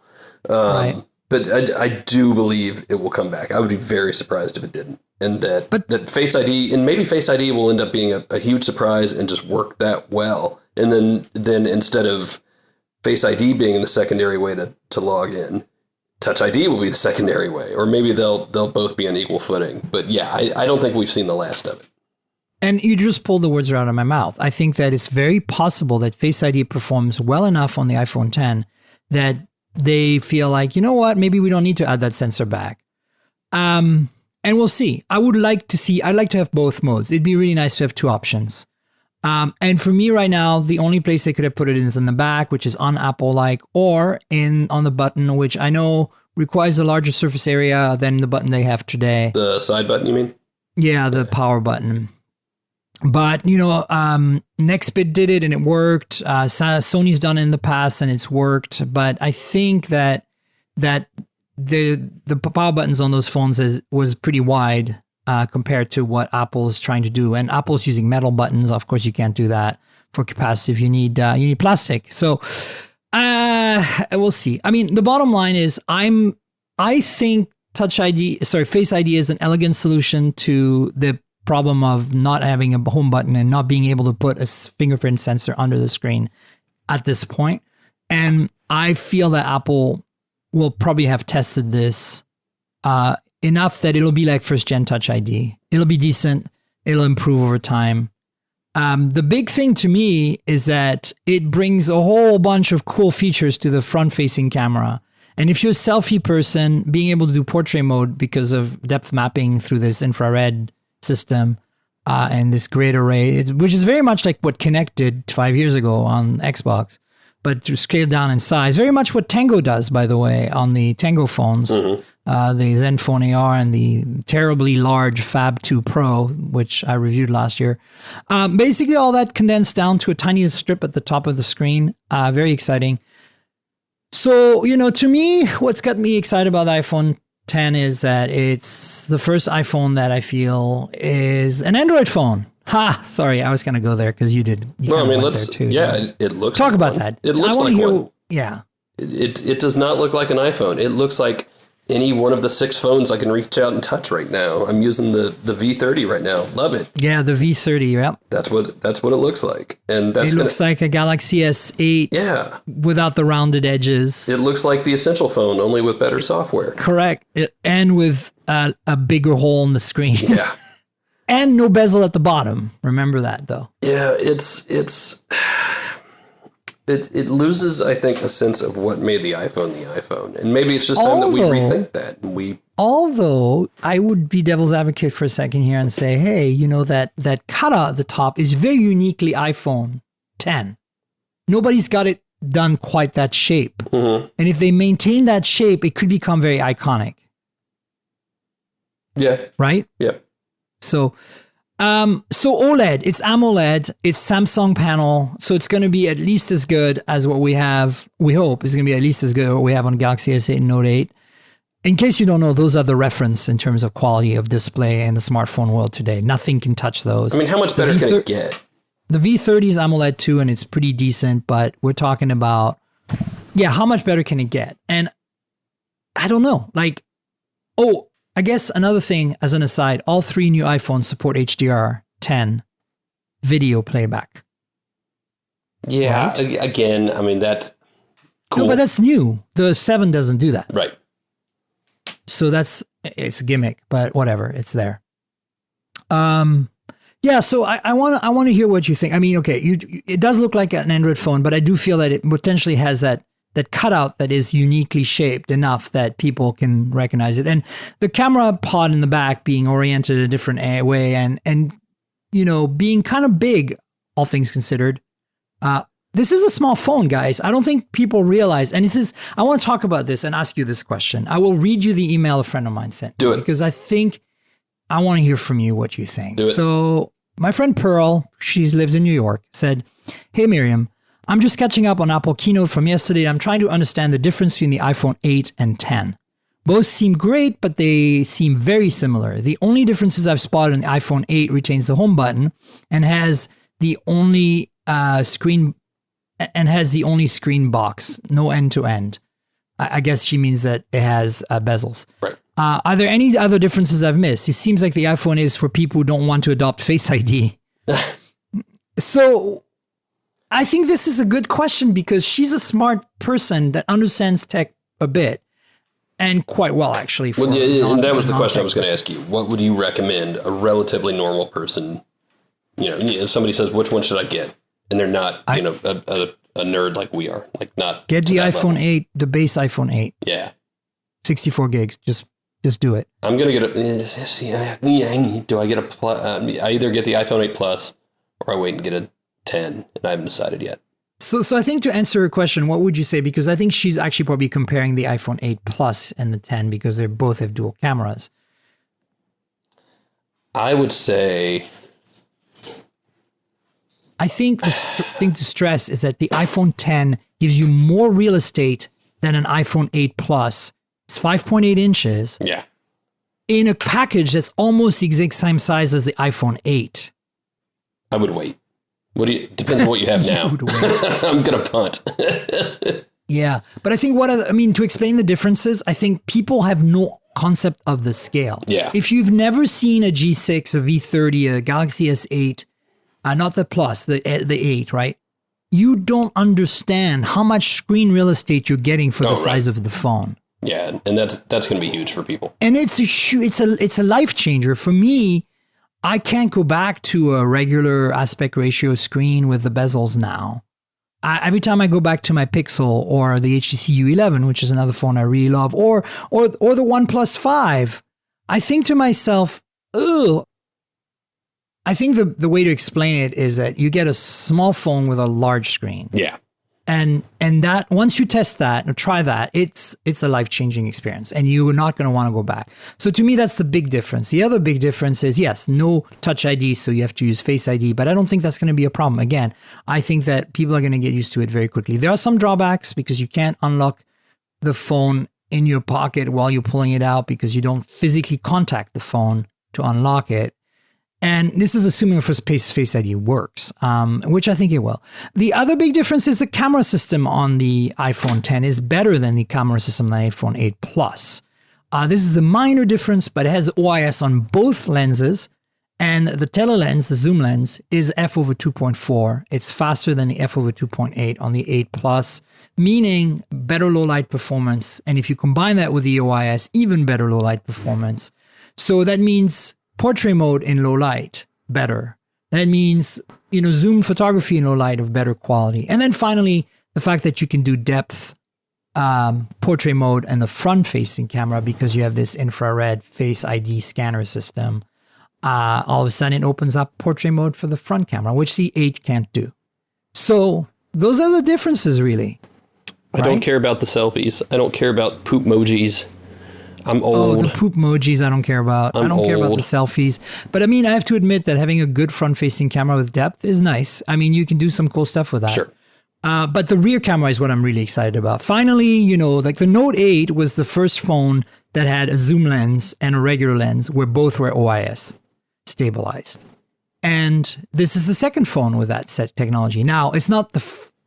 Right. But I do believe it will come back. I would be very surprised if it didn't, and that Face ID and maybe Face ID will end up being a huge surprise and just work that well. And then instead of Face ID being the secondary way to log in, Touch ID will be the secondary way, or maybe they'll both be on equal footing. But yeah, I don't think we've seen the last of it. And you just pulled the words out of my mouth. I think that it's very possible that Face ID performs well enough on the iPhone 10 that they feel like, you know what, maybe we don't need to add that sensor back. And we'll see. I'd like to have both modes. It'd be really nice to have two options. And for me right now, the only place they could have put it is in the back, which is on Apple-like, or on the button, which I know requires a larger surface area than the button they have today. The side button, you mean? Yeah, the power button. But, Nextbit did it and it worked. Sony's done it in the past and it's worked. But I think that the power buttons on those phones was pretty wide compared to what Apple is trying to do. And Apple's using metal buttons. Of course, you can't do that for capacitive. You need plastic. So we'll see. I mean, the bottom line is I think Face ID is an elegant solution to the problem of not having a home button and not being able to put a fingerprint sensor under the screen at this point. And I feel that Apple will probably have tested this enough that it'll be like first gen Touch ID. It'll be decent. It'll improve over time. The big thing to me is that it brings a whole bunch of cool features to the front facing camera. And if you're a selfie person, being able to do portrait mode because of depth mapping through this infrared system and this great array, which is very much like what Kinect did 5 years ago on Xbox, but to scale down in size. Very much what Tango does, by the way, on the Tango phones. Mm-hmm. the Zenfone AR and the terribly large Fab 2 Pro, which I reviewed last year. Basically, all that condensed down to a tiny strip at the top of the screen. Very exciting. So, to me, what's got me excited about the iPhone 10 is that it's the first iPhone that I feel is an Android phone. Sorry, I was going to go there because you did. Let's. Too, it looks. Talk like about one. that. It looks like one. Yeah. It does not look like an iPhone. It looks like any one of the 6 phones I can reach out and touch right now. I'm using the V30 right now. Love it. Yeah, the V30. Yep. That's what it looks like, and it looks like a Galaxy S8. Yeah. Without the rounded edges. It looks like the Essential phone, only with better software. Correct, and with a bigger hole in the screen. Yeah. And no bezel at the bottom. Remember that, though. Yeah, it loses, I think, a sense of what made the iPhone, and maybe it's just time that we rethink that. Although I would be devil's advocate for a second here and say, hey, that cutout at the top is very uniquely iPhone 10. Nobody's got it done quite that shape, and if they maintain that shape, it could become very iconic. Yeah. Right. Yeah. So OLED, it's AMOLED, it's Samsung panel, so it's going to be at least as good as what we have. We hope it's going to be at least as good as what we have on Galaxy S8 and Note 8. In case you don't know, those are the reference in terms of quality of display in the smartphone world today. Nothing can touch those. I mean, how much better can it get? The V30 is AMOLED too, and it's pretty decent, but we're talking about, how much better can it get? And I don't know, I guess another thing, as an aside, all 3 new iPhones support HDR10 video playback. Yeah, right? Again, I mean, that's cool. No, but that's new. The 7 doesn't do that. Right. So it's a gimmick, but whatever, it's there. So I want to hear what you think. I mean, okay, it does look like an Android phone, but I do feel that it potentially has that cutout that is uniquely shaped enough that people can recognize it. And the camera pod in the back being oriented a different way and being kind of big, all things considered. This is a small phone, guys. I don't think people realize, and I want to talk about this and ask you this question. I will read you the email a friend of mine sent. Do it. Because I think I want to hear from you what you think. Do it. So my friend Pearl, she lives in New York, said, "Hey, Miriam, I'm just catching up on Apple Keynote from yesterday. I'm trying to understand the difference between the iPhone 8 and 10. Both seem great, but they seem very similar. The only differences I've spotted in the iPhone 8 retains the home button and has the only screen box, no end to end. I guess she means that it has bezels. Right. Are there any other differences I've missed? It seems like the iPhone is for people who don't want to adopt Face ID." So I think this is a good question because she's a smart person that understands tech a bit and quite well, actually. And that was the question I was going to ask you. What would you recommend a relatively normal person? If somebody says, "Which one should I get?" and they're not, a nerd like we are, like not get the iPhone 8, the base iPhone 8. Yeah, 64 gigs. Just do it. I'm gonna get do I get a plus? I either get the iPhone 8 Plus or I wait and get a 10, and I haven't decided yet. So I think to answer her question, what would you say? Because I think she's actually probably comparing the iPhone 8 Plus and the 10 because they both have dual cameras. I would say, I think the thing to stress is that the iPhone 10 gives you more real estate than an iPhone 8 Plus. It's 5.8 inches. Yeah. In a package that's almost the exact same size as the iPhone 8. I would wait. Depends on what you have now. I'm going to punt. Yeah. But I think to explain the differences, I think people have no concept of the scale. Yeah. If you've never seen a G6, a V30, a Galaxy S8, not the Plus, the 8, right? You don't understand how much screen real estate you're getting for the size of the phone. Yeah, and that's going to be huge for people. And it's a life changer for me. I can't go back to a regular aspect ratio screen with the bezels now. Every time I go back to my Pixel or the HTC U11, which is another phone I really love, or the OnePlus 5, I think to myself, ugh. I think the way to explain it is that you get a small phone with a large screen. Yeah. And that once you test that or try that, it's a life-changing experience, and you're not going to want to go back. So to me, that's the big difference. The other big difference is, yes, no Touch ID, so you have to use Face ID, but I don't think that's going to be a problem. Again, I think that people are going to get used to it very quickly. There are some drawbacks because you can't unlock the phone in your pocket while you're pulling it out because you don't physically contact the phone to unlock it. And this is assuming of course Face ID works, which I think it will. The other big difference is the camera system on the iPhone 10 is better than the camera system on the iPhone 8 Plus. This is a minor difference, but it has OIS on both lenses. And the telelens, the zoom lens, is f over 2.4. It's faster than the f over 2.8 on the 8 Plus, meaning better low light performance. And if you combine that with the OIS, even better low light performance. So that means portrait mode in low light, better. That means, zoom photography in low light of better quality. And then finally, the fact that you can do depth portrait mode and the front-facing camera because you have this infrared Face ID scanner system. All of a sudden, it opens up portrait mode for the front camera, which the 8 can't do. So those are the differences, really. I don't care about the selfies. I don't care about poop emojis. I'm old. Oh, the poop emojis I don't care about. I don't care about the selfies. But I mean, I have to admit that having a good front-facing camera with depth is nice. I mean, you can do some cool stuff with that. Sure. But the rear camera is what I'm really excited about. Finally, like the Note 8 was the first phone that had a zoom lens and a regular lens where both were OIS stabilized. And this is the second phone with that set technology. Now, it's not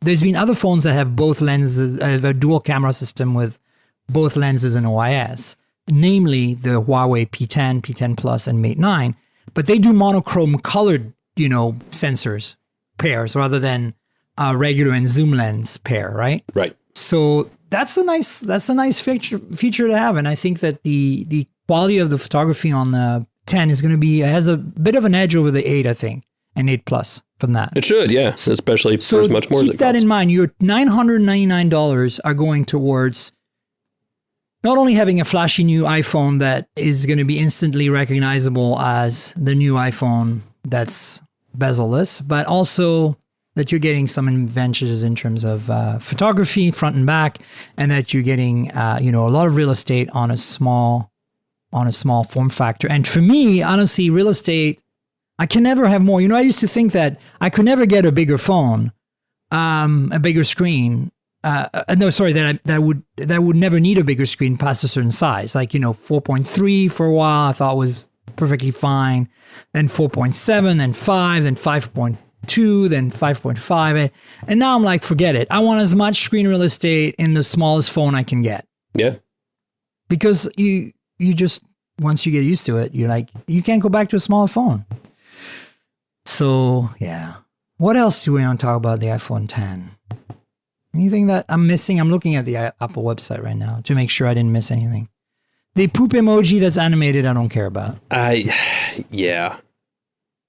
there's been other phones that have both lenses, a dual camera system with both lenses and OIS. Namely the Huawei P10, P10 Plus, and Mate 9, but they do monochrome colored, sensors pairs rather than regular and zoom lens pair, right? Right. So that's a nice feature to have, and I think that the quality of the photography on the 10 is going to has a bit of an edge over the 8, I think, and 8 Plus from that. It should, yeah, especially for as much more as it costs. Keep that in mind. Your $999 are going towards not only having a flashy new iPhone that is going to be instantly recognizable as the new iPhone that's bezel-less, but also that you're getting some advantages in terms of photography, front and back, and that you're getting a lot of real estate on a small form factor. And for me, honestly, real estate, I can never have more. I used to think that I could never get a bigger phone, a bigger screen. That would never need a bigger screen past a certain size. Like, 4.3 for a while I thought was perfectly fine. Then 4.7, then 5, then 5.2, then 5.5. And now I'm like, forget it. I want as much screen real estate in the smallest phone I can get. Yeah. Because you just, once you get used to it, you're like, you can't go back to a smaller phone. So, yeah. What else do we want to talk about the iPhone 10? Anything that I'm missing? I'm looking at the Apple website right now to make sure I didn't miss anything. The poop emoji that's animated, I don't care about. Yeah.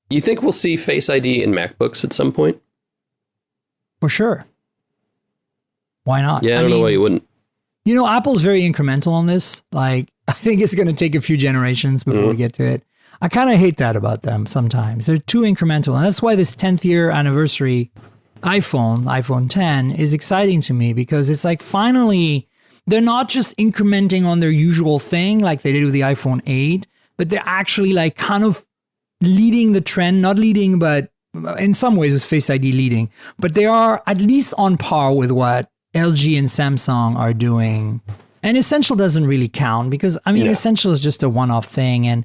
You think we'll see Face ID in MacBooks at some point? For sure. Why not? Yeah, I don't know why you wouldn't. Apple's very incremental on this. Like, I think it's going to take a few generations before we get to it. I kind of hate that about them sometimes. They're too incremental. And that's why this 10th year anniversary iPhone 10 is exciting to me, because it's like finally they're not just incrementing on their usual thing like they did with the iPhone 8, but they're actually like kind of leading the trend, not leading, but in some ways with Face ID leading, but they are at least on par with what LG and Samsung are doing. And Essential doesn't really count because Essential is just a one-off thing. And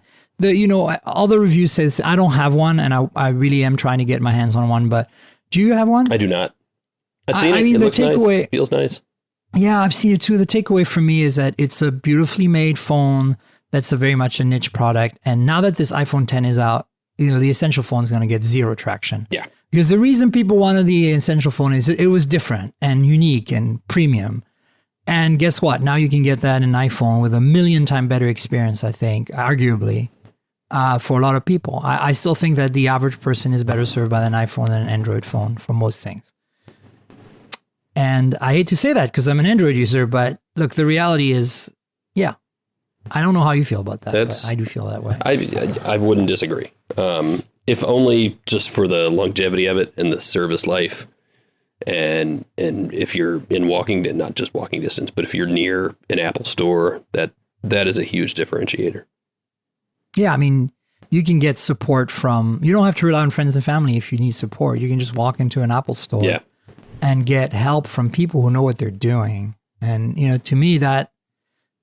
all the reviews says I don't have one, and I really am trying to get my hands on one, but do you have one? I do not. I've seen it. It looks nice. It feels nice. Yeah, I've seen it too. The takeaway for me is that it's a beautifully made phone that's very much a niche product. And now that this iPhone 10 is out, the Essential phone is going to get zero traction. Yeah. Because the reason people wanted the Essential phone is it was different and unique and premium. And guess what? Now you can get that in an iPhone with a 1,000,000 times better experience, I think, arguably. For a lot of people. I still think that the average person is better served by an iPhone than an Android phone for most things. And I hate to say that because I'm an Android user, but look, the reality is, yeah, I don't know how you feel about that, but I do feel that way. I wouldn't disagree. If only just for the longevity of it and the service life And if you're in not just walking distance, but if you're near an Apple store, that is a huge differentiator. Yeah, I mean, you can get support you don't have to rely on friends and family if you need support. You can just walk into an Apple store and get help from people who know what they're doing. And, to me, that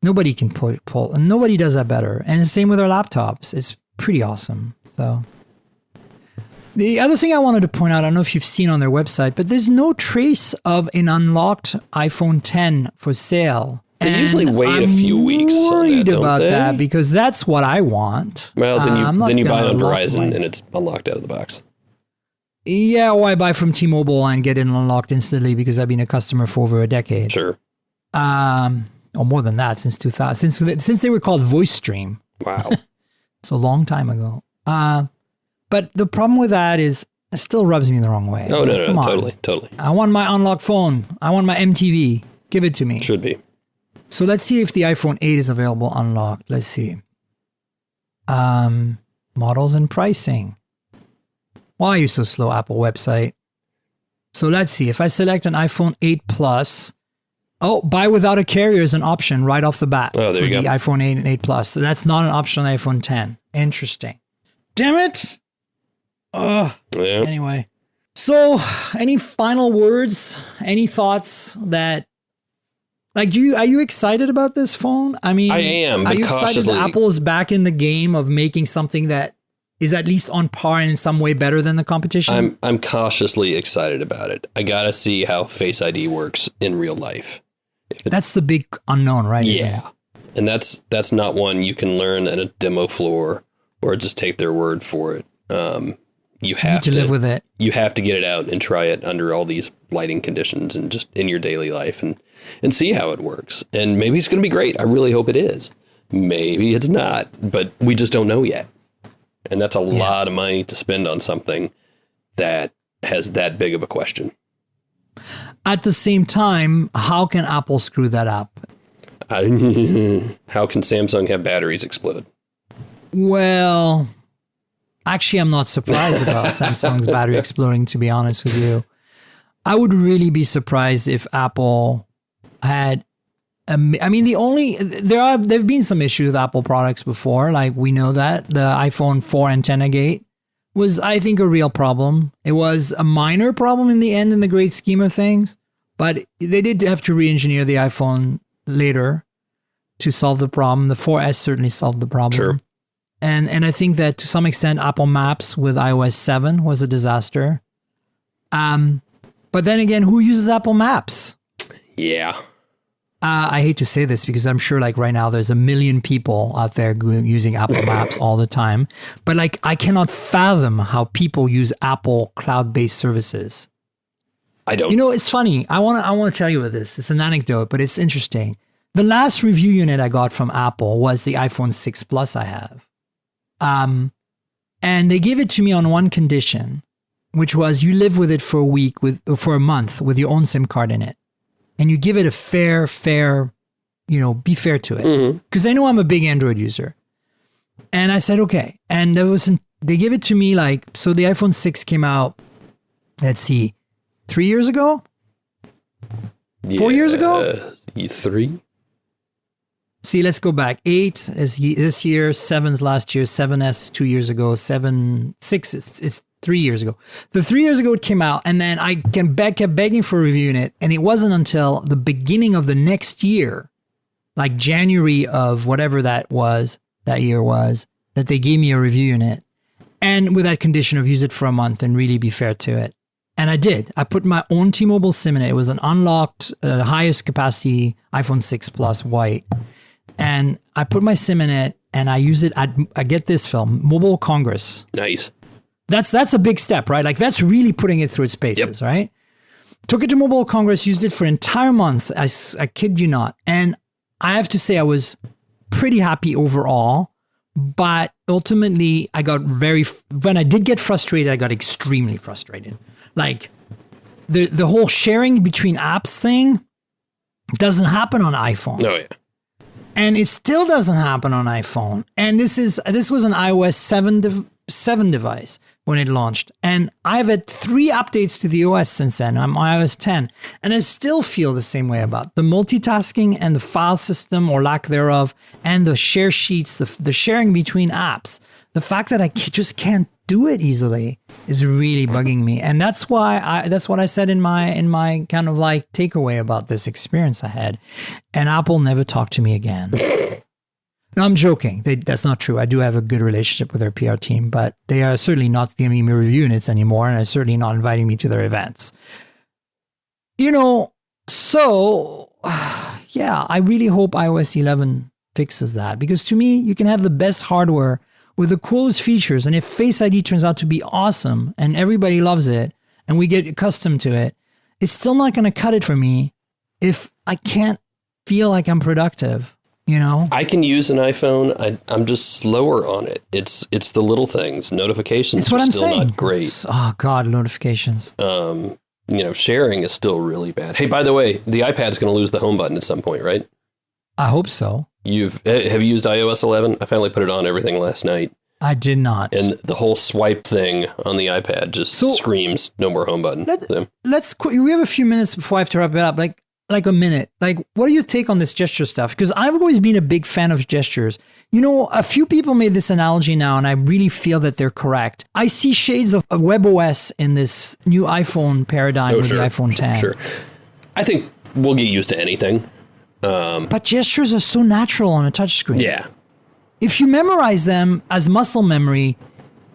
nobody can pull, and nobody does that better. And the same with our laptops. It's pretty awesome. So the other thing I wanted to point out, I don't know if you've seen on their website, but there's no trace of an unlocked iPhone 10 for sale. They usually wait a few weeks. I'm worried about they? that because that's what I want. Well, then you buy it on Verizon and it's unlocked out of the box. Yeah, or I buy from T-Mobile and get it unlocked instantly because I've been a customer for over a decade. Sure. Or more than that, since 2000, since they were called VoiceStream. Wow. It's a long time ago. But the problem with that is it still rubs me the wrong way. Oh, no, totally. I want my unlocked phone. I want my MTV. Give it to me. Should be. So let's see if the iPhone 8 is available unlocked. Let's see. Models and pricing. Why are you so slow, Apple website? So let's see. If I select an iPhone 8 Plus, buy without a carrier is an option right off the bat for the iPhone 8 and 8 Plus. So that's not an option on iPhone 10. Interesting. Damn it. Anyway. So any final words? Any thoughts that... are you excited about this phone? I mean, I am. Are you excited that Apple is back in the game of making something that is at least on par and in some way better than the competition? I'm cautiously excited about it. I gotta see how Face ID works in real life. That's the big unknown, right? Yeah, and that's not one you can learn at a demo floor or just take their word for it. You have to live with it. You have to get it out and try it under all these lighting conditions and just in your daily life and see how it works. And maybe it's going to be great. I really hope it is. Maybe it's not, but we just don't know yet. And that's a lot of money to spend on something that has that big of a question. At the same time, how can Apple screw that up? How can Samsung have batteries explode? Well... actually, I'm not surprised about Samsung's battery exploding, to be honest with you. I would really be surprised if Apple had... there've been some issues with Apple products before. Like, we know that. The iPhone 4 antenna gate was, I think, a real problem. It was a minor problem in the end in the great scheme of things. But they did have to re-engineer the iPhone later to solve the problem. The 4S certainly solved the problem. Sure. And I think that to some extent, Apple Maps with iOS 7 was a disaster. But then again, who uses Apple Maps? Yeah. I hate to say this because I'm sure like right now there's a million people out there using Apple Maps all the time. But like I cannot fathom how people use Apple cloud-based services. I don't. It's funny. I want to tell you about this. It's an anecdote, but it's interesting. The last review unit I got from Apple was the iPhone 6 Plus I have. And they gave it to me on one condition, which was you live with it for a month with your own SIM card in it. And you give it a fair, be fair to it. Because they know I'm a big Android user. And I said, okay. And they gave it to me so the iPhone 6 came out, let's see, 3 years ago? 4 years ago? 3? See, let's go back. 8 is this year, 7's last year, 7S 2 years ago, 6 is 3 years ago. The 3 years ago it came out, and then I kept begging for a review unit, and it wasn't until the beginning of the next year, like January of whatever that year was, that they gave me a review unit. And with that condition of use it for a month and really be fair to it. And I did. I put my own T-Mobile SIM in it. It was an unlocked, highest capacity iPhone 6 Plus white. And I put my SIM in it and I use it at, I get this, Phil, Mobile Congress. Nice. That's a big step, right? Like that's really putting it through its paces, right? Took it to Mobile Congress, used it for an entire month. I kid you not. And I have to say I was pretty happy overall. But ultimately, when I did get frustrated, I got extremely frustrated. Like the whole sharing between apps thing doesn't happen on iPhone. Oh, yeah. And it still doesn't happen on iPhone. And this was an iOS 7 device when it launched. And I've had 3 updates to the OS since then. I'm iOS 10. And I still feel the same way about the multitasking and the file system or lack thereof, and the share sheets, the sharing between apps. The fact that I just can't do it easily is really bugging me. And that's why that's what I said in my kind of like takeaway about this experience I had. And Apple never talked to me again. No, I'm joking. That's not true. I do have a good relationship with their PR team, but they are certainly not giving me review units anymore, and are certainly not inviting me to their events. So yeah, I really hope iOS 11 fixes that, because to me, you can have the best hardware with the coolest features, and if Face ID turns out to be awesome and everybody loves it and we get accustomed to it, it's still not going to cut it for me if I can't feel like I'm productive. I can use an iPhone. I'm just slower on it. It's the little things. Notifications are still not great. Oh God, notifications. Sharing is still really bad. Hey, by the way, the iPad's going to lose the home button at some point, right? I hope so. Have you used iOS 11? I finally put it on everything last night. I did not. And the whole swipe thing on the iPad just screams no more home button. We have a few minutes before I have to wrap it up. Like a minute. What do you take on this gesture stuff? Because I've always been a big fan of gestures. A few people made this analogy now, and I really feel that they're correct. I see shades of WebOS in this new iPhone paradigm with the iPhone 10. Sure. I think we'll get used to anything. But gestures are so natural on a touchscreen. Yeah. If you memorize them as muscle memory,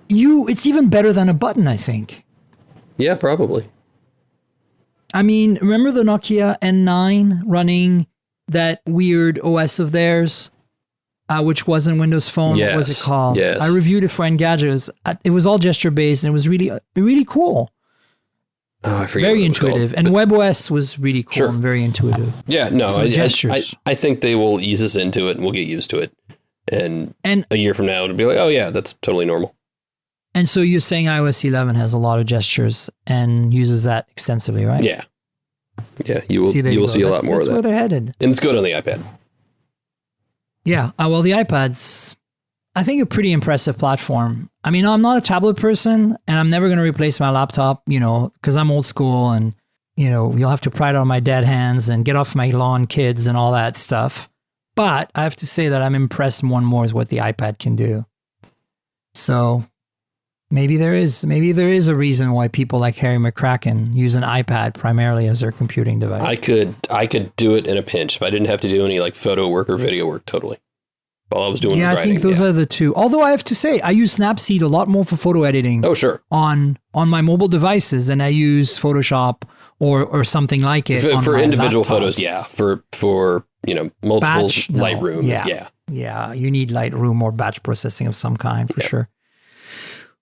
it's even better than a button, I think. Yeah, probably. I mean, remember the Nokia N9 running that weird OS of theirs, which wasn't Windows Phone? Yes. What was it called? Yes. I reviewed it for Engadget. It was all gesture-based, and it was really, really cool. Oh, I forget. Very intuitive. And WebOS was really cool and very intuitive. Yeah, no, So gestures. I think they will ease us into it, and we'll get used to it. And a year from now, it'll be like, oh yeah, that's totally normal. And so you're saying iOS 11 has a lot of gestures and uses that extensively, right? Yeah. Yeah, you will see a lot more of that. That's where they're headed. And it's good on the iPad. Yeah. Well, the iPad's, I think, a pretty impressive platform. I mean, I'm not a tablet person, and I'm never going to replace my laptop, because I'm old school, and, you'll have to pry it out of my dead hands and get off my lawn, kids, and all that stuff. But I have to say that I'm impressed more and more with what the iPad can do. So maybe there is a reason why people like Harry McCracken use an iPad primarily as their computing device. I could do it in a pinch if I didn't have to do any photo work or video work. Totally. All I was doing. Yeah, was I think those are the two. Although I have to say, I use Snapseed a lot more for photo editing. Oh, sure. On my mobile devices than I use Photoshop or something like it for individual laptops. photos. Yeah, for multiple batch, no. Lightroom. Yeah. You need Lightroom or batch processing of some kind for sure.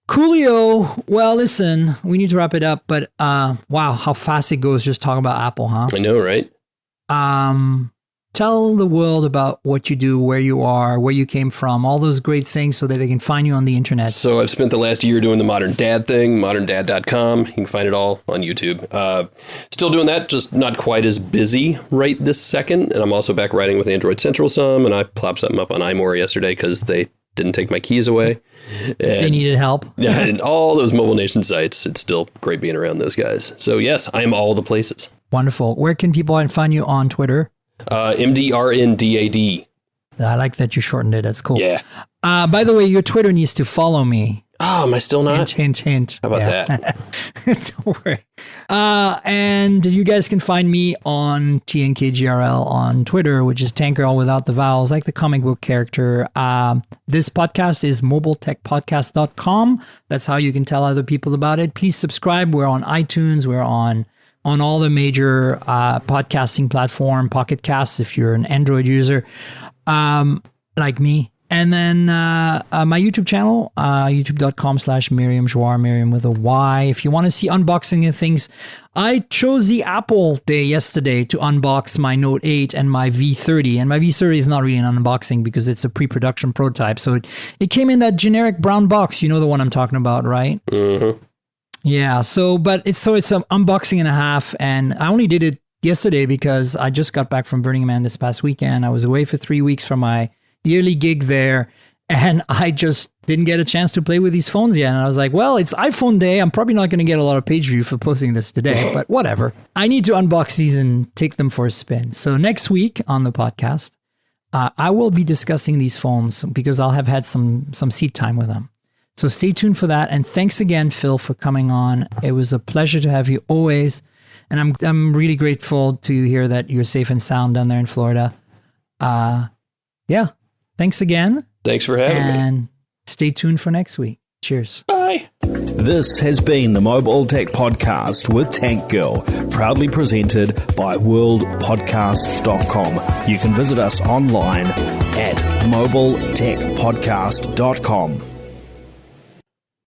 Coolio. Well, listen, we need to wrap it up, but wow, how fast it goes just talking about Apple, huh? I know, right? Tell the world about what you do, where you are, where you came from, all those great things so that they can find you on the internet. So I've spent the last year doing the Modern Dad thing, moderndad.com. You can find it all on YouTube. Still doing that, just not quite as busy right this second. And I'm also back writing with Android Central some, and I plopped something up on iMore yesterday because they didn't take my keys away. And they needed help. Yeah, and all those Mobile Nation sites, it's still great being around those guys. So yes, I'm all the places. Wonderful. Where can people find you on Twitter? MDRNDAD. I like that you shortened it. That's cool. Yeah. By the way, your Twitter needs to follow me. Oh, am I still not? Hint. How about that? Don't worry. And you guys can find me on TNKGRL on Twitter, which is Tankerl without the vowels, like the comic book character. This podcast is mobiletechpodcast.com. That's how you can tell other people about it. Please subscribe. We're on iTunes. We're on all the major podcasting platform, Pocket Casts, if you're an Android user, like me. And then my YouTube channel, youtube.com/Miriam Jouar, Miriam with a Y. If you want to see unboxing and things, I chose the Apple Day yesterday to unbox my Note 8 and my V30. And my V30 is not really an unboxing because it's a pre-production prototype. So it came in that generic brown box. You know the one I'm talking about, right? Mm-hmm. Yeah. It's an unboxing and a half. And I only did it yesterday because I just got back from Burning Man this past weekend. I was away for 3 weeks from my yearly gig there, And I just didn't get a chance to play with these phones yet. And I was like, well, it's iPhone day. I'm probably not going to get a lot of page view for posting this today, but whatever. I need to unbox these and take them for a spin. So next week on the podcast, I will be discussing these phones because I'll have had some seat time with them. So stay tuned for that. And thanks again, Phil, for coming on. It was a pleasure to have you always. And I'm really grateful to hear that you're safe and sound down there in Florida. Yeah. Thanks again. Thanks for having me. And stay tuned for next week. Cheers. Bye. This has been the Mobile Tech Podcast with Tank Girl, proudly presented by worldpodcasts.com. You can visit us online at mobiletechpodcast.com.